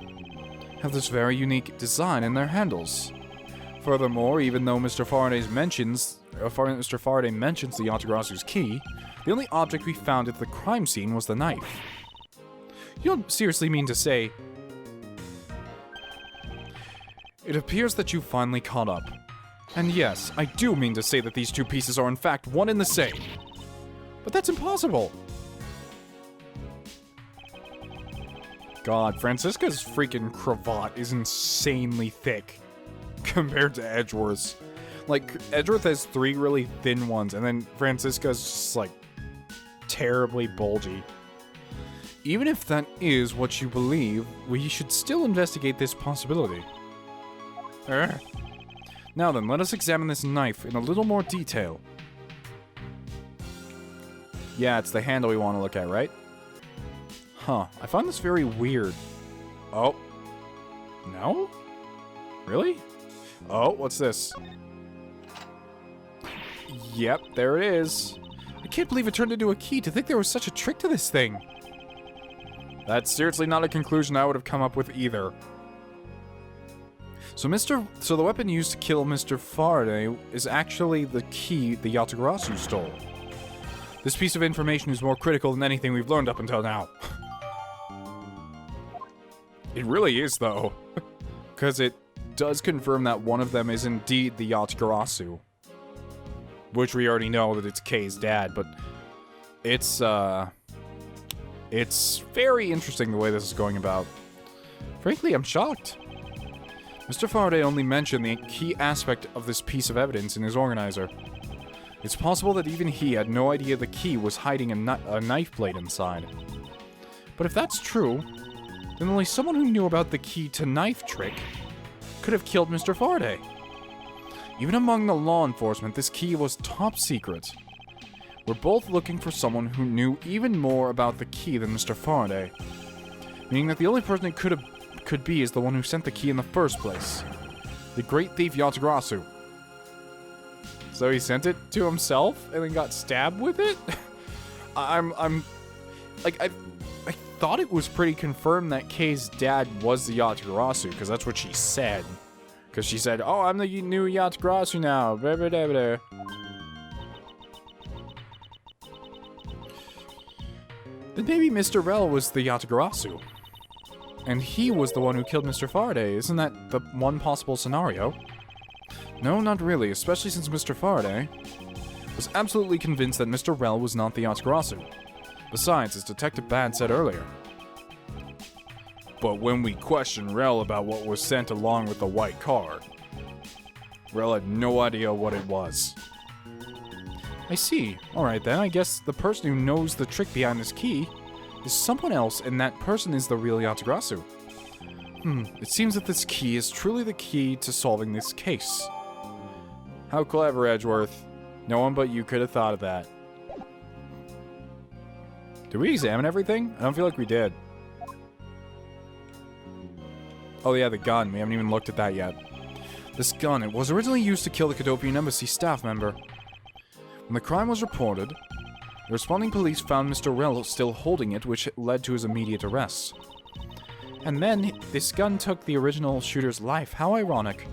A: have this very unique design in their handles. Furthermore, even though Mr. Faraday mentions the Yatagrasu's key, the only object we found at the crime scene was the knife. You don't seriously mean to say... It appears that you finally caught up. And yes, I do mean to say that these two pieces are in fact one and the same. But that's impossible. God, Francisca's freaking cravat is insanely thick compared to Edgeworth's. Like, Edgeworth has 3 really thin ones, and then Francisca's just, like, terribly bulgy. Even if that is what you believe, we should still investigate this possibility. Now then, let us examine this knife in a little more detail. Yeah, it's the handle we want to look at, right? Huh, I find this very weird. Oh. No? Really? Oh, what's this? Yep, there it is. I can't believe it turned into a key. To think there was such a trick to this thing. That's seriously not a conclusion I would have come up with either. So the weapon used to kill Mr. Faraday is actually the key the Yatagarasu stole. This piece of information is more critical than anything we've learned up until now. It really is, though. Because it does confirm that one of them is indeed the Yatagarasu. Which we already know that it's Kei's dad, but it's very interesting the way this is going about. Frankly, I'm shocked. Mr. Faraday only mentioned the key aspect of this piece of evidence in his organizer. It's possible that even he had no idea the key was hiding a knife blade inside. But if that's true, then only someone who knew about the key to knife trick could have killed Mr. Faraday. Even among the law enforcement, this key was top secret. We're both looking for someone who knew even more about the key than Mr. Faraday, meaning that the only person it could be is the one who sent the key in the first place. The great thief Yatagarasu. So he sent it to himself and then got stabbed with it? I thought it was pretty confirmed that Kei's dad was the Yatagarasu, because that's what she said. Because she said, oh, I'm the new Yatagarasu now. Blah, blah, blah, blah. Then maybe Mr. Rell was the Yatagarasu. And he was the one who killed Mr. Faraday. Isn't that the one possible scenario? No, not really, especially since Mr. Faraday was absolutely convinced that Mr. Rell was not the Yatagarasu. Besides, as Detective BADD said earlier. But when we questioned Rell about what was sent along with the white car, Rell had no idea what it was. I see. Alright then, I guess the person who knows the trick behind this key is someone else, and that person is the real Yatagarasu. It seems that this key is truly the key to solving this case. How clever, Edgeworth. No one but you could have thought of that. Did we examine everything? I don't feel like we did. Oh yeah, the gun. We haven't even looked at that yet. This gun, it was originally used to kill the Cadopian Embassy staff member. When the crime was reported, the responding police found Mr. Rell still holding it, which led to his immediate arrest. And then, this gun took the original shooter's life. How ironic.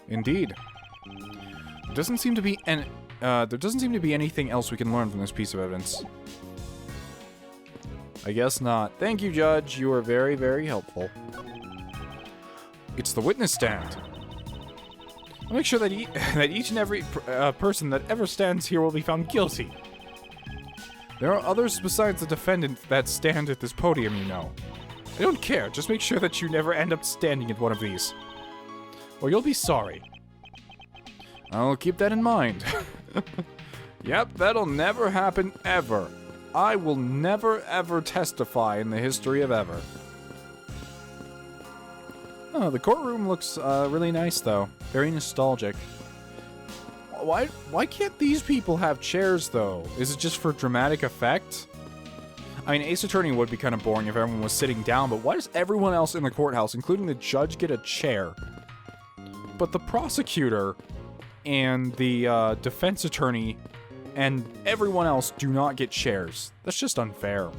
A: Indeed. There doesn't seem to be anything else we can learn from this piece of evidence. I guess not. Thank you, Judge. You were very, very helpful. It's the witness stand. I'll make sure that, each and every person that ever stands here will be found guilty. There are others besides the defendant that stand at this podium, you know. I don't care. Just make sure that you never end up standing at one of these. Or you'll be sorry. I'll keep that in mind. Yep, that'll never happen ever. I will never ever testify in the history of ever. Oh, the courtroom looks really nice though. Very nostalgic. Why can't these people have chairs though? Is it just for dramatic effect? I mean, Ace Attorney would be kind of boring if everyone was sitting down, but why does everyone else in the courthouse, including the judge, get a chair? But the prosecutor and the defense attorney and everyone else do not get chairs. That's just unfair.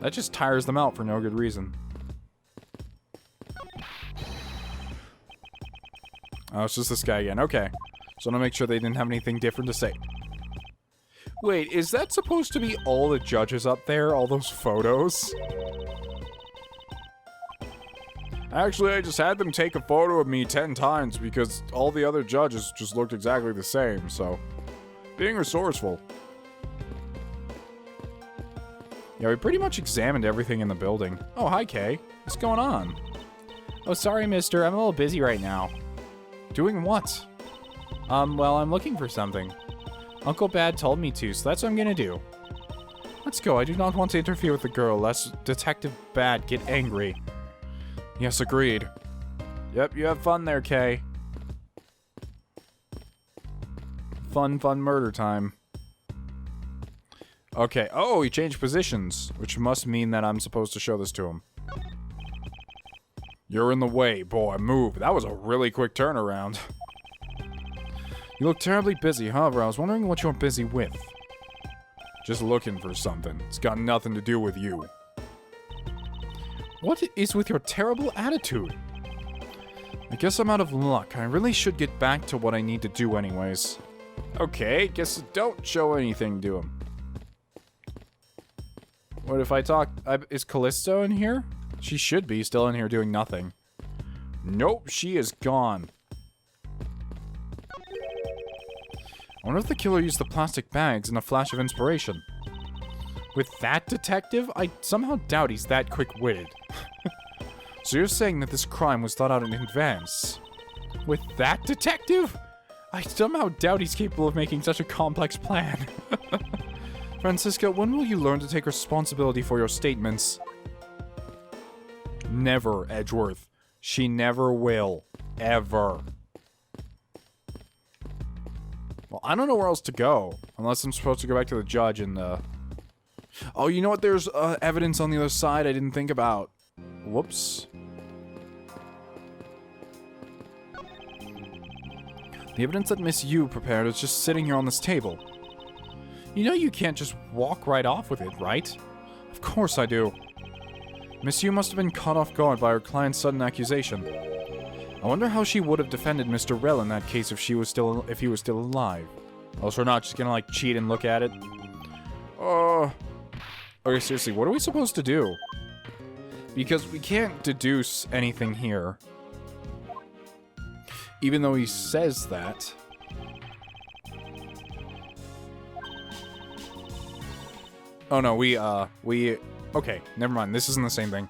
A: That just tires them out for no good reason. Oh, it's just this guy again. Okay. So I'm gonna make sure they didn't have anything different to say. Wait, is that supposed to be all the judges up there? All those photos? Actually, I just had them take a photo of me 10 times because all the other judges just looked exactly the same, so... being resourceful. Yeah, we pretty much examined everything in the building. Oh, hi, Kay. What's going on? Oh, sorry, mister. I'm a little busy right now. Doing what? Well, I'm looking for something. Uncle Bad told me to, so that's what I'm gonna do. Let's go. I do not want to interfere with the girl, lest Detective Bad get angry. Yes, agreed. Yep, you have fun there, Kay. Fun murder time. Okay. Oh, he changed positions, which must mean that I'm supposed to show this to him. You're in the way, boy. Move. That was a really quick turnaround. You look terribly busy. However, I was wondering what you're busy with. Just looking for something. It's got nothing to do with you. What is with your terrible attitude? I guess I'm out of luck. I really should get back to what I need to do anyways. Okay, guess don't show anything to him. What if I talk... is Callisto in here? She should be still in here doing nothing. Nope, she is gone. I wonder if the killer used the plastic bags in a flash of inspiration. With that detective, I somehow doubt he's that quick-witted. So you're saying that this crime was thought out in advance? With that detective? I somehow doubt he's capable of making such a complex plan. Francisca, when will you learn to take responsibility for your statements? Never, Edgeworth. She never will. Ever. Well, I don't know where else to go. Unless I'm supposed to go back to the judge and, Oh, you know what? There's, evidence on the other side I didn't think about. Whoops. The evidence that Miss Yu prepared is just sitting here on this table. You know you can't just walk right off with it, right? Of course I do. Miss Yu must have been caught off guard by her client's sudden accusation. I wonder how she would have defended Mr. Rell in that case if he was still alive. Else we're not just gonna, like, cheat and look at it. Okay, seriously, what are we supposed to do? Because we can't deduce anything here. Even though he says that. Oh no, okay, never mind, this isn't the same thing.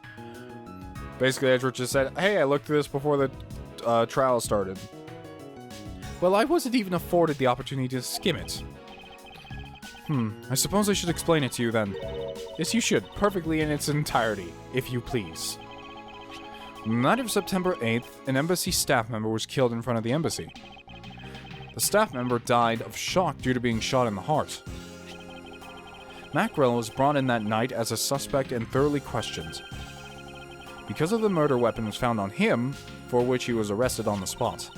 A: Basically, Edgeworth just said, hey, I looked through this before the trial started. Well, I wasn't even afforded the opportunity to skim it. I suppose I should explain it to you then. Yes, you should, perfectly in its entirety, if you please. On the night of September 8th, an embassy staff member was killed in front of the embassy. The staff member died of shock due to being shot in the heart. Mackrell was brought in that night as a suspect and thoroughly questioned. Because of the murder weapon was found on him, for which he was arrested on the spot.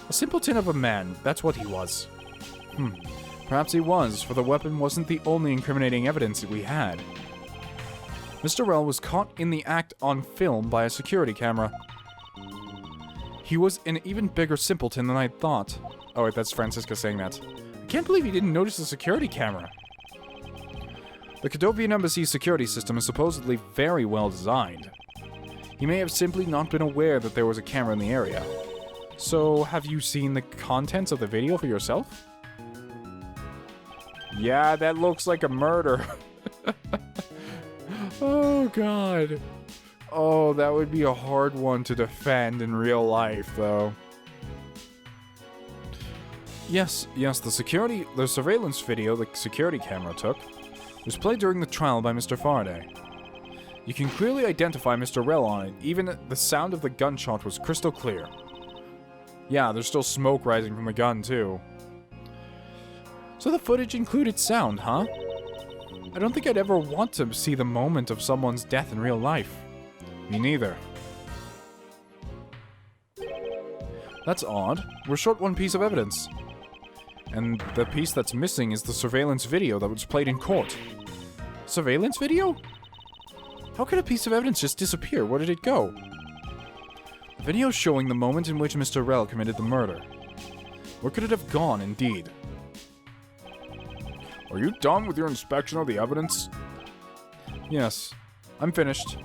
A: A simpleton of a man, that's what he was. Perhaps he was, for the weapon wasn't the only incriminating evidence that we had. Mr. Rell was caught in the act on film by a security camera. He was an even bigger simpleton than I thought. Oh wait, that's Francisca saying that. I can't believe he didn't notice the security camera. The Cadovian Embassy's security system is supposedly very well designed. He may have simply not been aware that there was a camera in the area. So, have you seen the contents of the video for yourself? Yeah, that looks like a murder. Oh, God. Oh, that would be a hard one to defend in real life, though. Yes, the surveillance video the security camera took was played during the trial by Mr. Faraday. You can clearly identify Mr. Rell on it, even the sound of the gunshot was crystal clear. Yeah, there's still smoke rising from the gun, too. So the footage included sound, huh? I don't think I'd ever want to see the moment of someone's death in real life. Me neither. That's odd. We're short one piece of evidence. And the piece that's missing is the surveillance video that was played in court. Surveillance video? How could a piece of evidence just disappear? Where did it go? The video showing the moment in which Mr. Rell committed the murder. Where could it have gone, indeed?
B: Are you done with your inspection of the evidence?
A: Yes, I'm finished.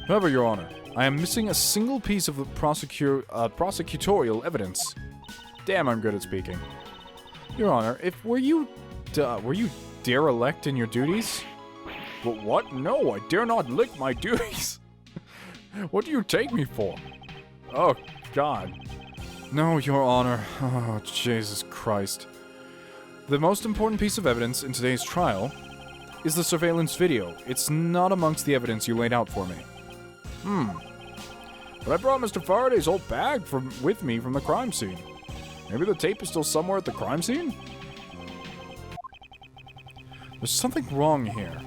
A: However, Your Honor, I am missing a single piece of the prosecutorial evidence. Damn, I'm good at speaking. Your Honor, were you derelict in your duties?
B: What? No, I dare not lick my duties. What do you take me for?
A: Oh, God. No, Your Honor. Oh, Jesus Christ. The most important piece of evidence in today's trial is the surveillance video. It's not amongst the evidence you laid out for me.
B: But I brought Mr. Faraday's old bag with me from the crime scene. Maybe the tape is still somewhere at the crime scene?
A: There's something wrong here.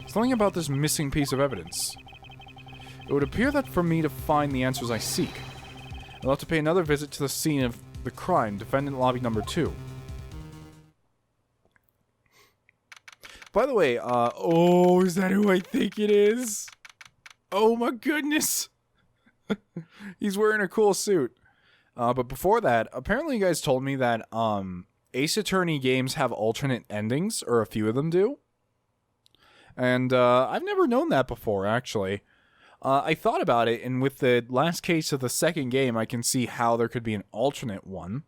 A: Something about this missing piece of evidence. It would appear that for me to find the answers I seek, I'll have to pay another visit to the scene of the crime, defendant lobby number 2. By the way, oh, is that who I think it is? Oh my goodness! He's wearing a cool suit. But before that, apparently you guys told me that, Ace Attorney games have alternate endings, or a few of them do. And, I've never known that before, actually. I thought about it, and with the last case of the second game, I can see how there could be an alternate one.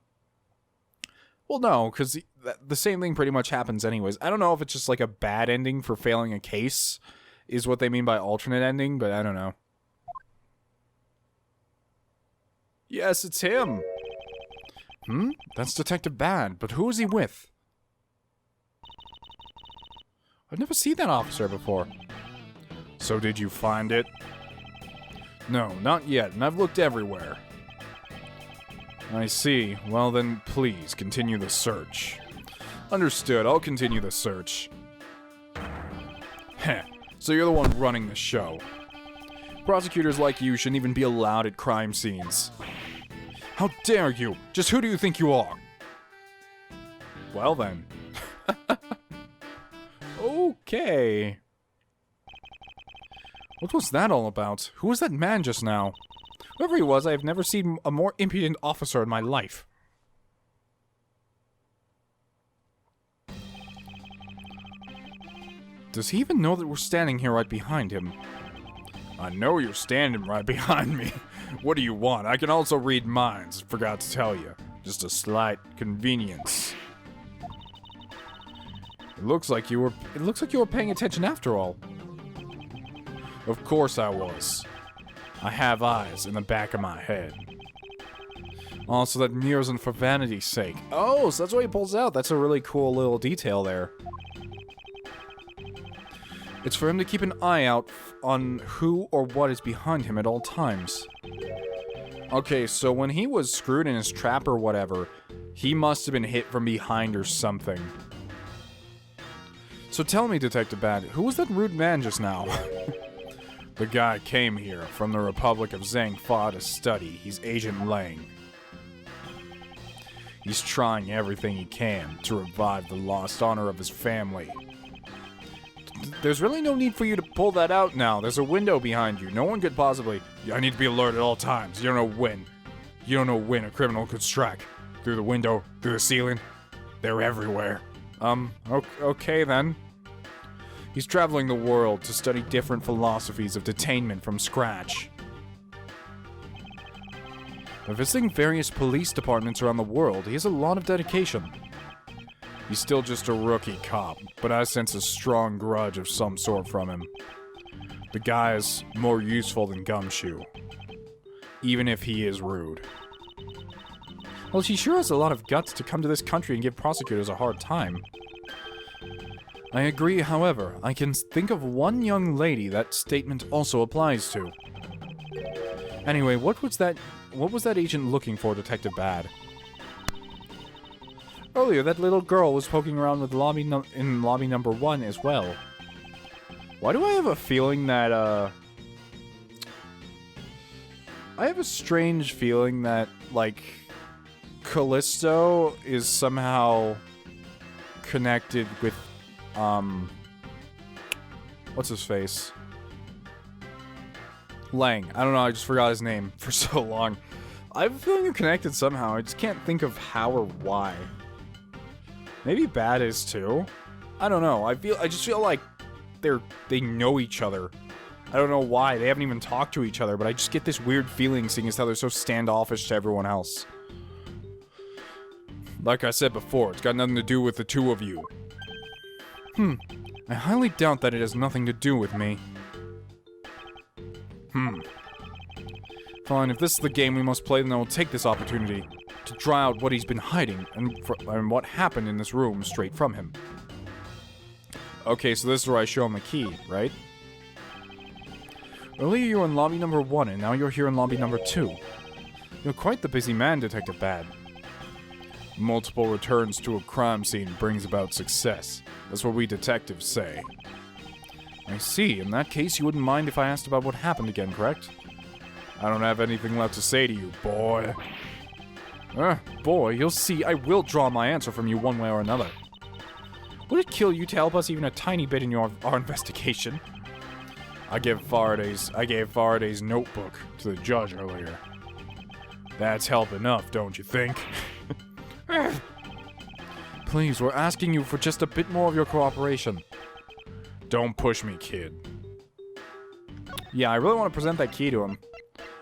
A: Well, no, because the same thing pretty much happens anyways. I don't know if it's just like a bad ending for failing a case, is what they mean by alternate ending, but I don't know. Yes, it's him! That's Detective BADD, but who is he with? I've never seen that officer before.
B: So did you find it?
A: No, not yet, and I've looked everywhere. I see. Well then, please, continue the search. Understood, I'll continue the search. Heh, so you're the one running the show. Prosecutors like you shouldn't even be allowed at crime scenes. How dare you? Just who do you think you are? Well then. Okay. What was that all about? Who was that man just now? Whoever he was, I have never seen a more impudent officer in my life. Does he even know that we're standing here right behind him?
B: I know you're standing right behind me. What do you want? I can also read minds. Forgot to tell you. Just a slight convenience.
A: It looks like you were paying attention after all.
B: Of course I was. I have eyes in the back of my head.
A: Oh, so that mirror's for vanity's sake. Oh, so that's what he pulls out. That's a really cool little detail there. It's for him to keep an eye out on who or what is behind him at all times. Okay, so when he was screwed in his trap or whatever, he must have been hit from behind or something. So tell me, Detective BADD, who was that rude man just now?
B: The guy came here from the Republic of Zhangfa to study. He's Agent Lang. He's trying everything he can to revive the lost honor of his family.
A: There's really no need for you to pull that out now. There's a window behind you. No one could possibly...
B: I need to be alert at all times. You don't know when. You don't know when a criminal could strike. Through the window, through the ceiling. They're everywhere.
A: Okay then. He's traveling the world to study different philosophies of detainment from scratch. By visiting various police departments around the world, he has a lot of dedication.
B: He's still just a rookie cop, but I sense a strong grudge of some sort from him. The guy is more useful than Gumshoe, even if he is rude.
A: Well, he sure has a lot of guts to come to this country and give prosecutors a hard time. I agree, however, I can think of one young lady that statement also applies to. Anyway, what was that agent looking for, Detective BADD? Earlier, that little girl was poking around with in lobby number 1 as well. Why do I have a feeling that, I have a strange feeling that, like, Callisto is somehow connected with, what's his face? Lang. I don't know, I just forgot his name for so long. I have a feeling they're connected somehow, I just can't think of how or why. Maybe BADD is too? I don't know, I just feel like they know each other. I don't know why, they haven't even talked to each other, but I just get this weird feeling seeing as how they're so standoffish to everyone else. Like I said before, it's got nothing to do with the two of you. I highly doubt that it has nothing to do with me. Fine, if this is the game we must play, then I will take this opportunity to draw out what he's been hiding and what happened in this room straight from him. Okay, so this is where I show him the key, right? Earlier you were in lobby number 1, and now you're here in lobby number 2. You're quite the busy man, Detective BADD. Multiple returns to a crime scene brings about success. That's what we detectives say. I see. In that case, you wouldn't mind if I asked about what happened again, correct? I don't have anything left to say to you, boy. Boy, you'll see. I will draw my answer from you one way or another. Would it kill you to help us even a tiny bit in our investigation? I gave Faraday's notebook to the judge earlier. That's help enough, don't you think? Please, we're asking you for just a bit more of your cooperation. Don't push me, kid. Yeah, I really want to present that key to him.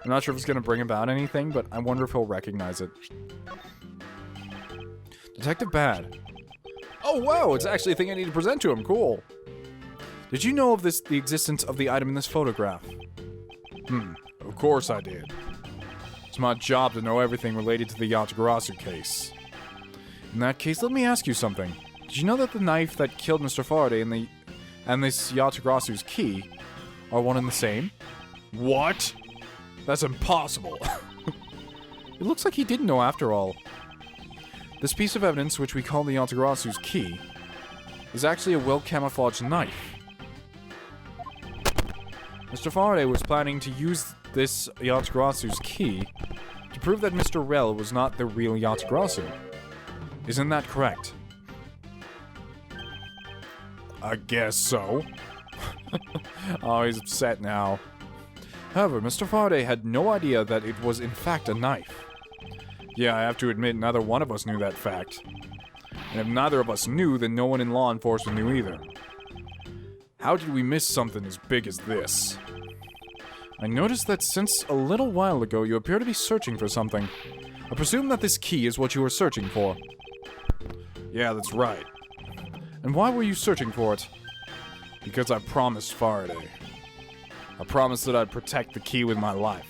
A: I'm not sure if it's going to bring about anything, but I wonder if he'll recognize it. Detective BADD. Oh, wow, it's actually a thing I need to present to him. Cool. Did you know of the existence of the item in this photograph? Of course I did. It's my job to know everything related to the Yatagarasu case. In that case, let me ask you something. Did you know that the knife that killed Mr. Faraday and this Yatagarasu's key are one and the same? What? That's impossible. It looks like he didn't know after all. This piece of evidence, which we call the Yatagarasu's key, is actually a well-camouflaged knife. Mr. Faraday was planning to use this Yatagarasu's key to prove that Mr. Rel was not the real Yatagarasu. Isn't that correct? I guess so. Oh, he's upset now. However, Mr. Faraday had no idea that it was in fact a knife. Yeah, I have to admit, neither one of us knew that fact. And if neither of us knew, then no one in law enforcement knew either. How did we miss something as big as this? I noticed that since a little while ago you appear to be searching for something. I presume that this key is what you were searching for. Yeah, that's right. And why were you searching for it? Because I promised Faraday. I promised that I'd protect the key with my life.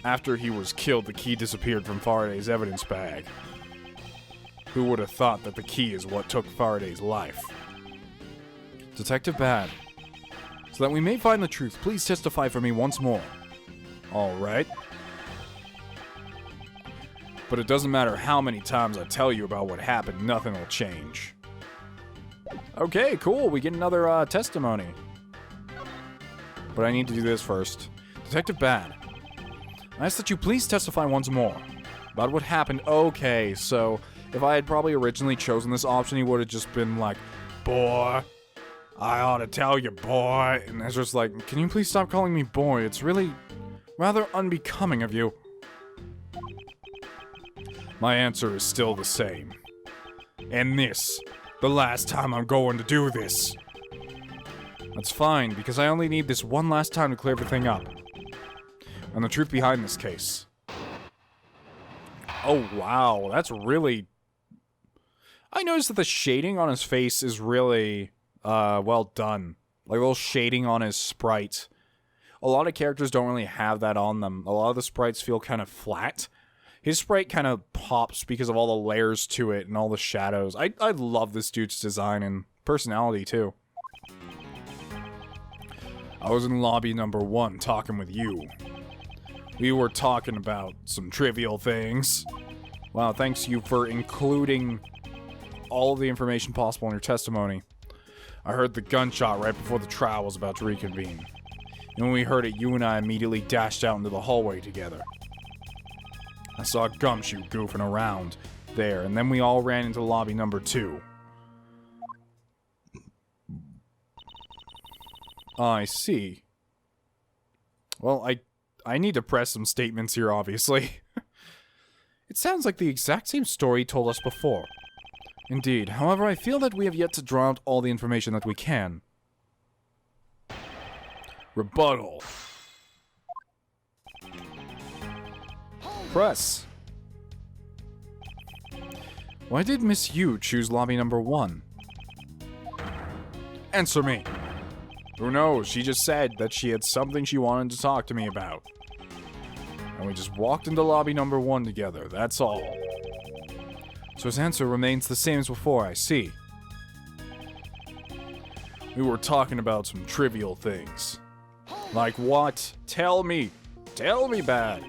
A: After he was killed, the key disappeared from Faraday's evidence bag. Who would have thought that the key is what took Faraday's life? Detective BADD. So that we may find the truth, please testify for me once more. Alright. But it doesn't matter how many times I tell you about what happened, nothing will change. Okay, cool, we get another testimony. But I need to do this first. Detective BADD. I ask that you please testify once more about what happened. Okay, so if I had probably originally chosen this option, he would have just been like, boy, I ought to tell you, boy. And Ezra's like, can you please stop calling me boy? It's really rather unbecoming of you. My answer is still the same. And this, the last time I'm going to do this. That's fine, because I only need this one last time to clear everything up. And the truth behind this case. Oh, wow, that's really... I noticed that the shading on his face is really, well done. Like, a little shading on his sprite. A lot of characters don't really have that on them. A lot of the sprites feel kind of flat. His sprite kind of pops because of all the layers to it and all the shadows. I love this dude's design and personality, too. I was in lobby number 1 talking with you. We were talking about some trivial things. Wow, thanks you for including all of the information possible in your testimony. I heard the gunshot right before the trial was about to reconvene. And when we heard it, you and I immediately dashed out into the hallway together. I saw Gumshoe goofing around there, and then we all ran into lobby number 2. I see. Well, I need to press some statements here, obviously. It sounds like the exact same story he told us before. Indeed. However, I feel that we have yet to draw out all the information that we can. Rebuttal. Press. Why did Miss Yu choose lobby number 1? Answer me. Who knows? She just said that she had something she wanted to talk to me about. And we just walked into lobby number 1 together, that's all. So his answer remains the same as before, I see. We were talking about some trivial things. Like what? Tell me! Tell me, BADD!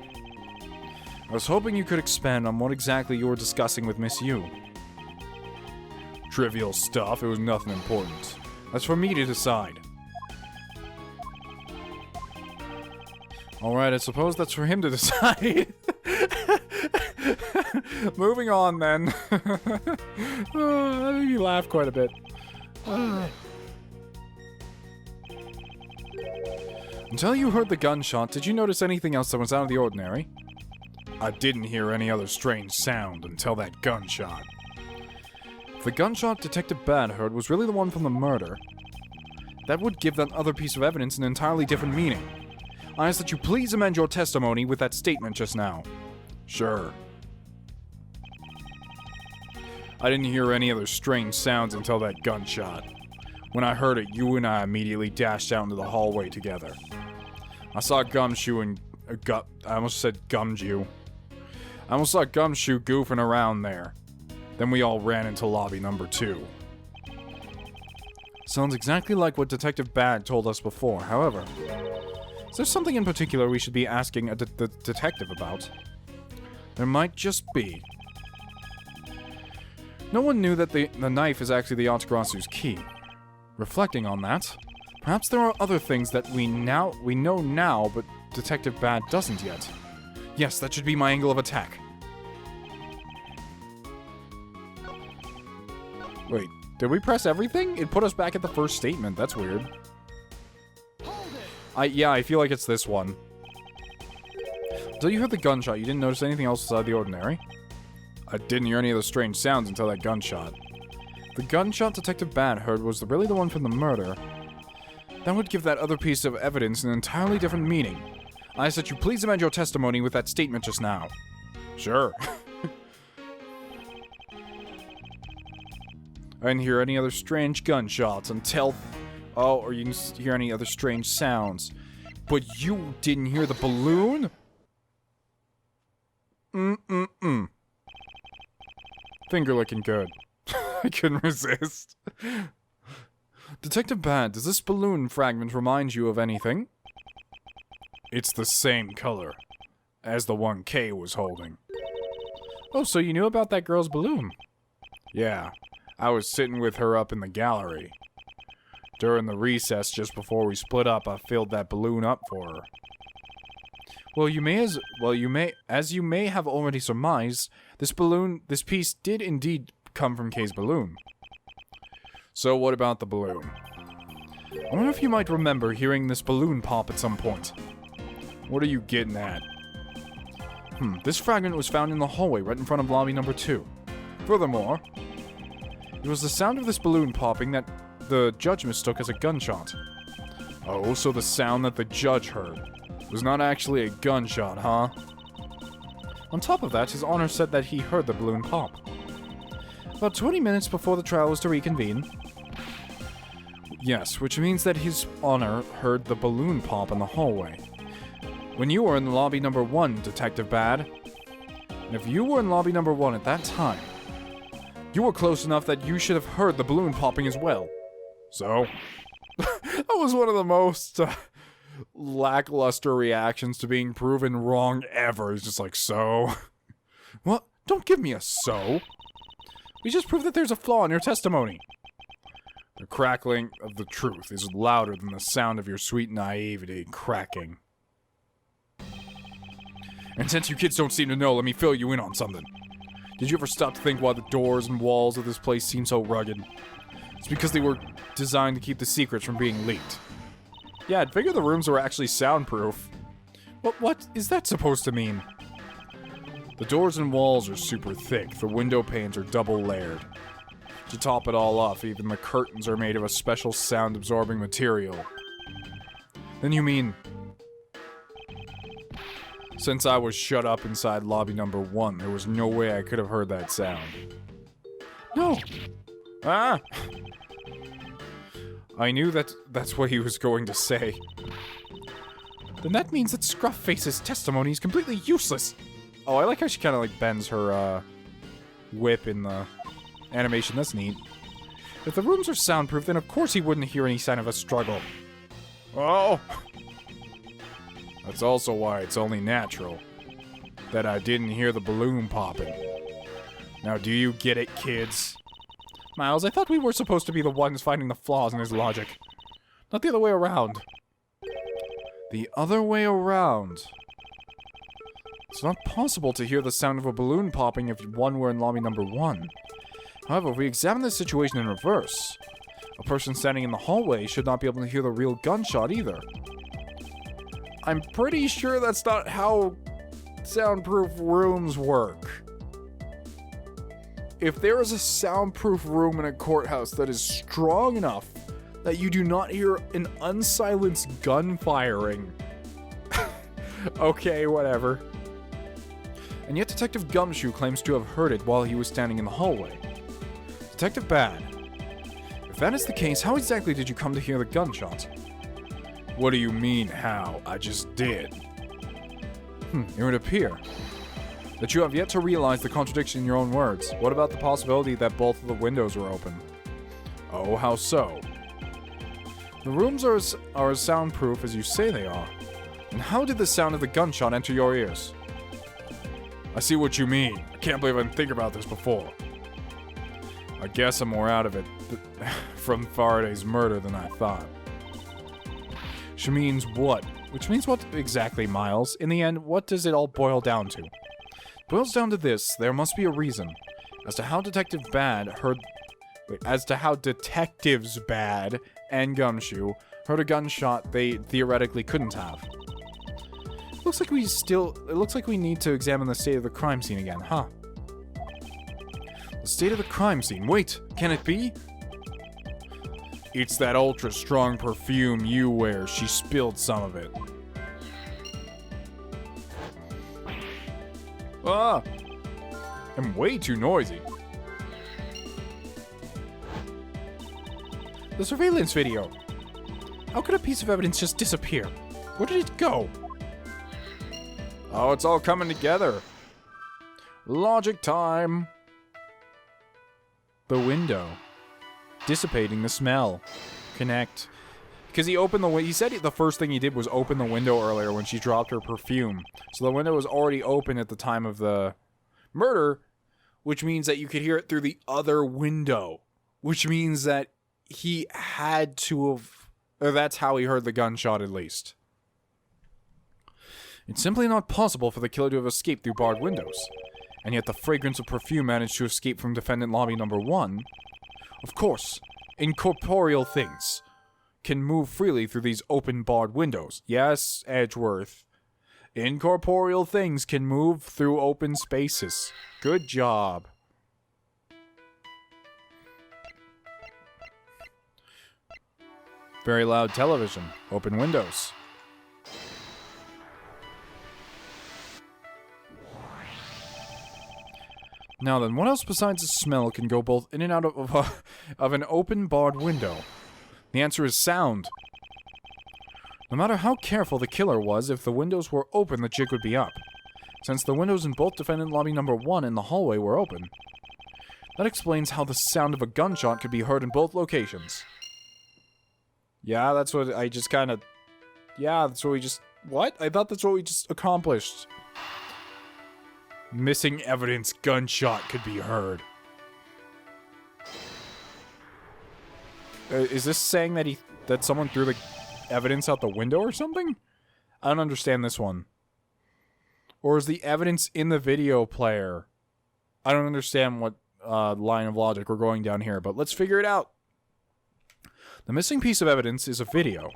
A: I was hoping you could expand on what exactly you were discussing with Miss Yu. Trivial stuff, it was nothing important. That's for me to decide. Alright, I suppose that's for him to decide. Moving on, then. I think you laughed quite a bit. Until you heard the gunshot, did you notice anything else that was out of the ordinary? I didn't hear any other strange sound until that gunshot. If the gunshot Detective BADD heard was really the one from the murder, that would give that other piece of evidence an entirely different meaning. I ask that you please amend your testimony with that statement just now. Sure. I didn't hear any other strange sounds until that gunshot. When I heard it, you and I immediately dashed out into the hallway together. I saw Gumshoe and... I almost said Gumshoe. I almost saw Gumshoe goofing around there. Then we all ran into lobby number 2. Sounds exactly like what Detective BADD told us before, however... Is there something in particular we should be asking a detective about? There might just be. No one knew that the knife is actually the Otagarasu's key. Reflecting on that, perhaps there are other things that we know now, but Detective BADD doesn't yet. Yes, that should be my angle of attack. Wait, did we press everything? It put us back at the first statement. That's weird. Yeah, I feel like it's this one. Until you heard the gunshot, you didn't notice anything else outside the ordinary? I didn't hear any of the strange sounds until that gunshot. The gunshot Detective BADD heard was really the one from the murder. That would give that other piece of evidence an entirely different meaning. I ask that you please amend your testimony with that statement just now. Sure. I didn't hear any other strange gunshots until... Oh, or you didn't hear any other strange sounds. But you didn't hear the balloon? Finger looking good. I couldn't resist. Detective BADD, does this balloon fragment remind you of anything? It's the same color as the one Kay was holding. Oh, so you knew about that girl's balloon? Yeah, I was sitting with her up in the gallery. During the recess just before we split up, I filled that balloon up for her. Well, you may have already surmised, this piece did indeed come from Kay's balloon. So what about the balloon? I wonder if you might remember hearing this balloon pop at some point. What are you getting at? This fragment was found in the hallway right in front of lobby number 2. Furthermore, it was the sound of this balloon popping that the judge mistook as a gunshot. Oh, so the sound that the judge heard was not actually a gunshot, huh? On top of that, His Honor said that he heard the balloon pop. About 20 minutes before the trial was to reconvene. Yes, which means that His Honor heard the balloon pop in the hallway. When you were in lobby number 1, Detective BADD. And if you were in lobby number 1 at that time, you were close enough that you should have heard the balloon popping as well. So, that was one of the most lackluster reactions to being proven wrong ever. It's just like, so? What? Don't give me a so. We just proved that there's a flaw in your testimony. The crackling of the truth is louder than the sound of your sweet naivety cracking. And since you kids don't seem to know, let me fill you in on something. Did you ever stop to think why the doors and walls of this place seem so rugged? It's because they were designed to keep the secrets from being leaked. Yeah, I'd figure the rooms were actually soundproof. What is that supposed to mean? The doors and walls are super thick. The window panes are double layered. To top it all off, even the curtains are made of a special sound-absorbing material. Then you mean... Since I was shut up inside lobby number 1, there was no way I could have heard that sound. No. Ah! I knew that's what he was going to say. Then that means that Scruffface's testimony is completely useless. Oh, I like how she kind of like bends her whip in the animation. That's neat. If the rooms are soundproof, then of course he wouldn't hear any sign of a struggle. Oh! That's also why it's only natural that I didn't hear the balloon popping. Now do you get it, kids? Miles, I thought we were supposed to be the ones finding the flaws in his logic. Not the other way around. The other way around. It's not possible to hear the sound of a balloon popping if one were in lobby number 1. However, if we examine this situation in reverse, a person standing in the hallway should not be able to hear the real gunshot either. I'm pretty sure that's not how soundproof rooms work. If there is a soundproof room in a courthouse that is strong enough that you do not hear an unsilenced gun firing, okay, whatever. And yet Detective Gumshoe claims to have heard it while he was standing in the hallway. Detective BADD, if that is the case, how exactly did you come to hear the gunshot? What do you mean, how? I just did. It would appear that you have yet to realize the contradiction in your own words. What about the possibility that both of the windows were open? Oh, how so? The rooms are as soundproof as you say they are. And how did the sound of the gunshot enter your ears? I see what you mean. I can't believe I didn't think about this before. I guess I'm more out of it from Faraday's murder than I thought. Which means what? Which means what exactly, Miles? In the end, what does it all boil down to? It boils down to this: there must be a reason as to how Detective BADD heard. As to how Detectives BADD and Gumshoe heard a gunshot they theoretically couldn't have. It looks like we need to examine the state of the crime scene again, huh? The state of the crime scene. Wait, can it be? It's that ultra-strong perfume you wear. She spilled some of it. Ah! I'm way too noisy. The surveillance video. How could a piece of evidence just disappear? Where did it go? Oh, it's all coming together. Logic time. The window. Dissipating the smell. Connect. Because he opened the window. He said the first thing he did was open the window earlier when she dropped her perfume. So the window was already open at the time of the murder, which means that you could hear it through the other window. Which means that he had to have... Or that's how he heard the gunshot, at least. It's simply not possible for the killer to have escaped through barred windows. And yet the fragrance of perfume managed to escape from defendant lobby number 1. Of course, incorporeal things can move freely through these open barred windows. Yes, Edgeworth. Incorporeal things can move through open spaces. Good job. Very loud television. Open windows. Now then, what else besides the smell can go both in and out of an open barred window? The answer is sound. No matter how careful the killer was, if the windows were open, the jig would be up. Since the windows in both defendant lobby number 1 and the hallway were open. That explains how the sound of a gunshot could be heard in both locations. Yeah, that's what I just kind of... Yeah, that's what we just... What? I thought that's what we just accomplished. Missing evidence gunshot could be heard. Is this saying that someone threw the evidence out the window or something? I don't understand this one. Or is the evidence in the video player? I don't understand what line of logic we're going down here, but let's figure it out. The missing piece of evidence is a video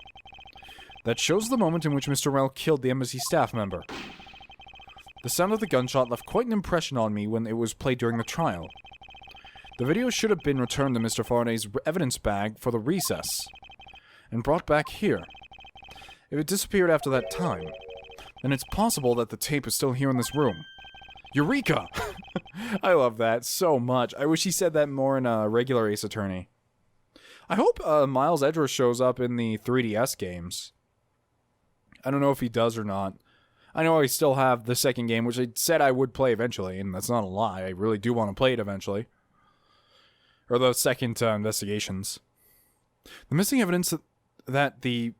A: that shows the moment in which Mr. Rell killed the embassy staff member. The sound of the gunshot left quite an impression on me when it was played during the trial. The video should have been returned to Mr. Faraday's evidence bag for the recess, and brought back here. If it disappeared after that time, then it's possible that the tape is still here in this room. Eureka! I love that so much. I wish he said that more in a regular Ace Attorney. I hope Miles Edgeworth shows up in the 3DS games. I don't know if he does or not. I know I still have the second game, which I said I would play eventually, and that's not a lie. I really do want to play it eventually. Or the second investigations. The missing evidence that the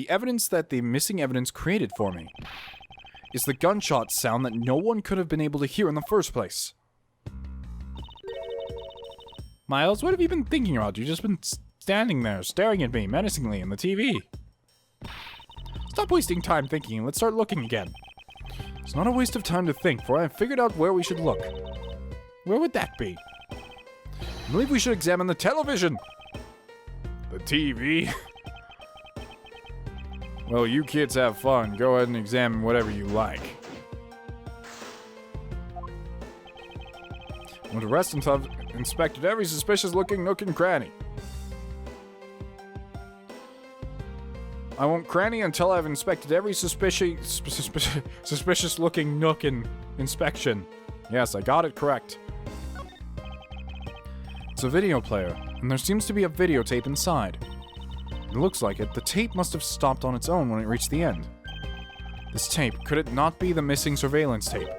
A: evidence that the missing evidence created for me is the gunshot sound that no one could have been able to hear in the first place. Miles, what have you been thinking about? You've just been standing there, staring at me menacingly in the TV. Stop wasting time thinking and let's start looking again. It's not a waste of time to think, for I have figured out where we should look. Where would that be? I believe we should examine the television. The TV? Well, you kids have fun. Go ahead and examine whatever you like. I want to rest until I've inspected every suspicious-looking nook and cranny. I won't cranny until I've inspected every suspicious-looking nook and inspection. Yes, I got it correct. It's a video player, and there seems to be a videotape inside. It looks like it. The tape must have stopped on its own when it reached the end. This tape, could it not be the missing surveillance tape?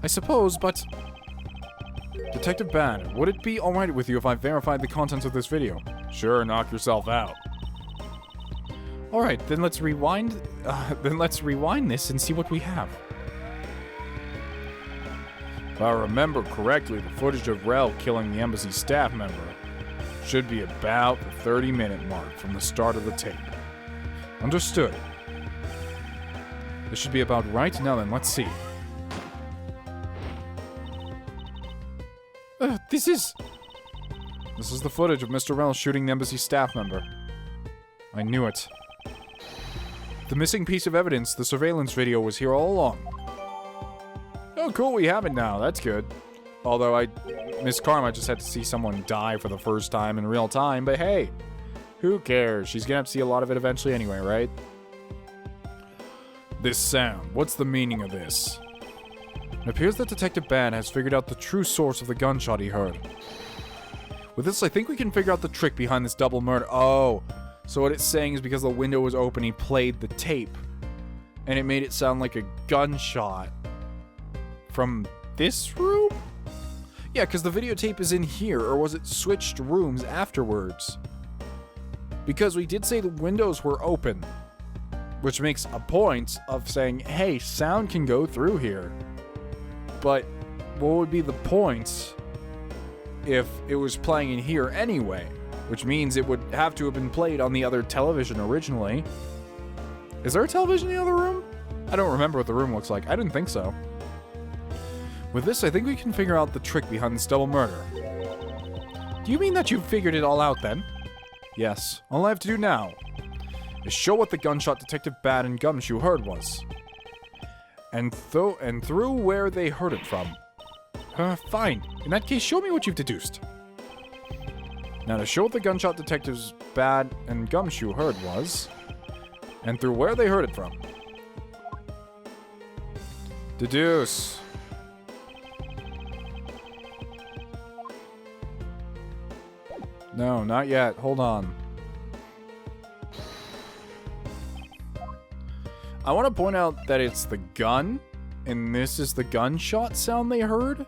A: I suppose, but... Detective BADD, would it be alright with you if I verified the contents of this video? Sure, knock yourself out. Alright, then let's rewind this and see what we have. If I remember correctly, the footage of Rell killing the embassy staff member should be about the 30-minute mark from the start of the tape. Understood. This should be about right. Now then, let's see. This is the footage of Mr. Rell shooting the embassy staff member. I knew it. The missing piece of evidence, the surveillance video, was here all along. Oh, cool, we have it now. That's good. Although Miss Karma just had to see someone die for the first time in real time, but hey, who cares? She's gonna have to see a lot of it eventually anyway, right? This sound, what's the meaning of this? It appears that Detective BADD has figured out the true source of the gunshot he heard. With this, I think we can figure out the trick behind this double murder. Oh, so what it's saying is because the window was open, he played the tape, and it made it sound like a gunshot from this room? Yeah, because the videotape is in here, or was it switched rooms afterwards? Because we did say the windows were open, which makes a point of saying, hey, sound can go through here. But what would be the point if it was playing in here anyway? Which means it would have to have been played on the other television originally. Is there a television in the other room? I don't remember what the room looks like. I didn't think so. With this, I think we can figure out the trick behind this double murder. Do you mean that you figured it all out then? Yes. All I have to do now is show what the gunshot Detective BADD and Gumshoe heard was. And through where they heard it from. Fine. In that case, show me what you've deduced. Now to show what the gunshot Detectives BADD and Gumshoe heard was, and through where they heard it from. Deduce. No, not yet. Hold on. I want to point out that it's the gun, and this is the gunshot sound they heard.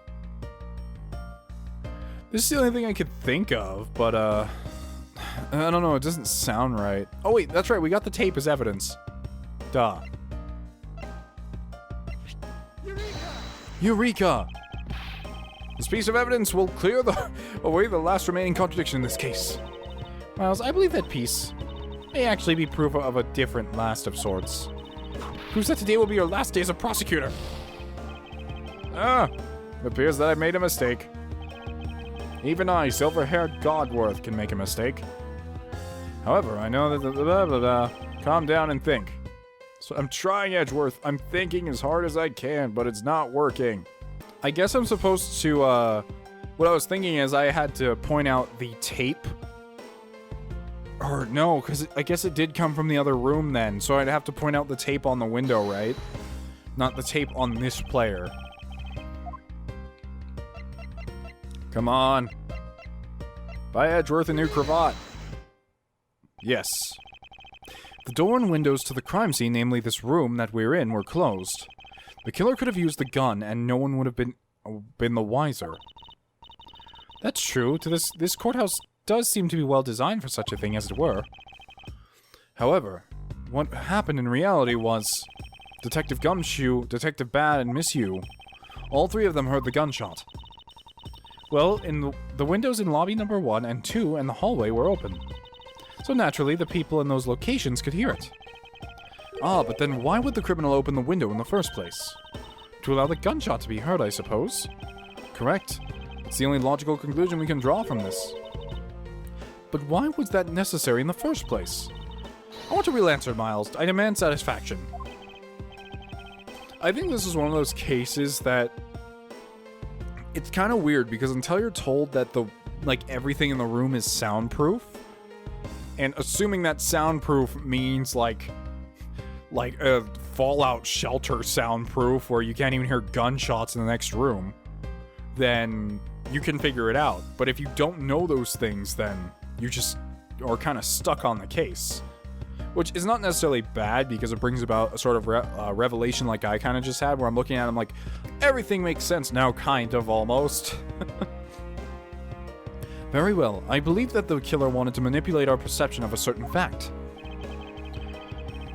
A: This is the only thing I could think of, but, I don't know, it doesn't sound right. Oh wait, that's right, we got the tape as evidence. Duh. Eureka! This piece of evidence will clear away the last remaining contradiction in this case. Miles, I believe that piece may actually be proof of a different last of sorts. Proves that today will be your last day as a prosecutor. It appears that I made a mistake. Even I, silver-haired Godworth, can make a mistake. However, I know that calm down and think. So I'm trying, Edgeworth. I'm thinking as hard as I can, but it's not working. I guess I'm supposed to, what I was thinking is I had to point out the tape. Or no, because I guess it did come from the other room then, so I'd have to point out the tape on the window, right? Not the tape on this player. Come on. Buy Edgeworth a new cravat. Yes. The door and windows to the crime scene, namely this room that we're in, were closed. The killer could have used the gun, and no one would have been the wiser. That's true. This courthouse does seem to be well designed for such a thing, as it were. However, what happened in reality was Detective Gumshoe, Detective BADD, and Miss Yu. All three of them heard the gunshot. Well, in the windows in lobby number 1 and 2 and the hallway were open. So naturally, the people in those locations could hear it. But then why would the criminal open the window in the first place? To allow the gunshot to be heard, I suppose. Correct. It's the only logical conclusion we can draw from this. But why was that necessary in the first place? I want a real answer, Miles. I demand satisfaction. I think this is one of those cases that it's kind of weird because until you're told that everything in the room is soundproof, and assuming that soundproof means like a fallout shelter soundproof where you can't even hear gunshots in the next room, then you can figure it out. But if you don't know those things, then you just are kind of stuck on the case. Which is not necessarily bad because it brings about a sort of revelation like I kind of just had, where I'm looking at it, I'm like, everything makes sense now, kind of, almost. Very well. I believe that the killer wanted to manipulate our perception of a certain fact.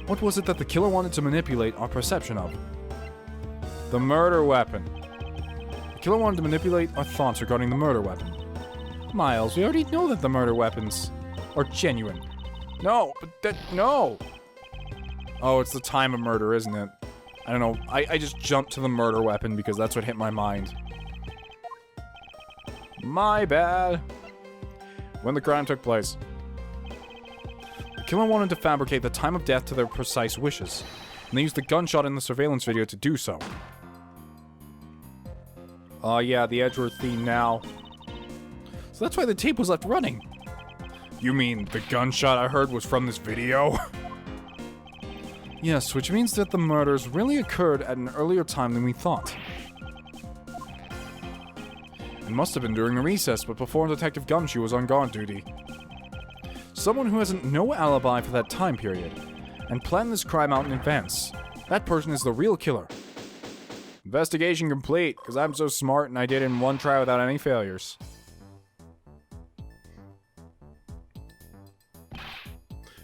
A: What was it that the killer wanted to manipulate our perception of? The murder weapon. The killer wanted to manipulate our thoughts regarding the murder weapon. Miles, we already know that the murder weapons are genuine. No, but no! Oh, it's the time of murder, isn't it? I don't know. I just jumped to the murder weapon because that's what hit my mind. My bad. When the crime took place. The killer wanted to fabricate the time of death to their precise wishes, and they used the gunshot in the surveillance video to do so. Oh yeah, the Edgeworth theme now. So that's why the tape was left running. You mean the gunshot I heard was from this video? Yes, which means that the murders really occurred at an earlier time than we thought. It must have been during the recess, but before Detective Gumshoe was on guard duty. Someone who has no alibi for that time period, and planned this crime out in advance. That person is the real killer. Investigation complete, because I'm so smart and I did it in one try without any failures.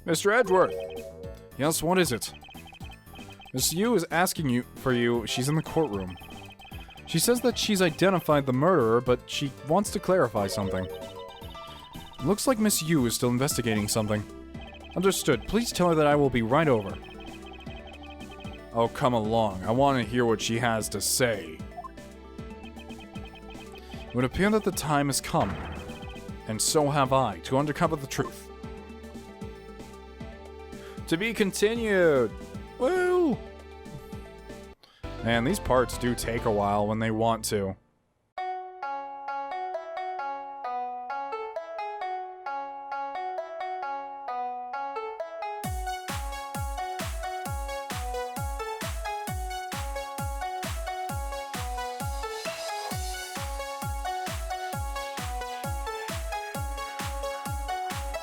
A: Mr. Edgeworth! Yes, what is it? Miss Yu is asking for you. She's in the courtroom. She says that she's identified the murderer, but she wants to clarify something. It looks like Miss Yu is still investigating something. Understood. Please tell her that I will be right over. Oh, come along. I want to hear what she has to say. It would appear that the time has come, and so have I, to uncover the truth. To be continued! Woo! Man, these parts do take a while when they want to.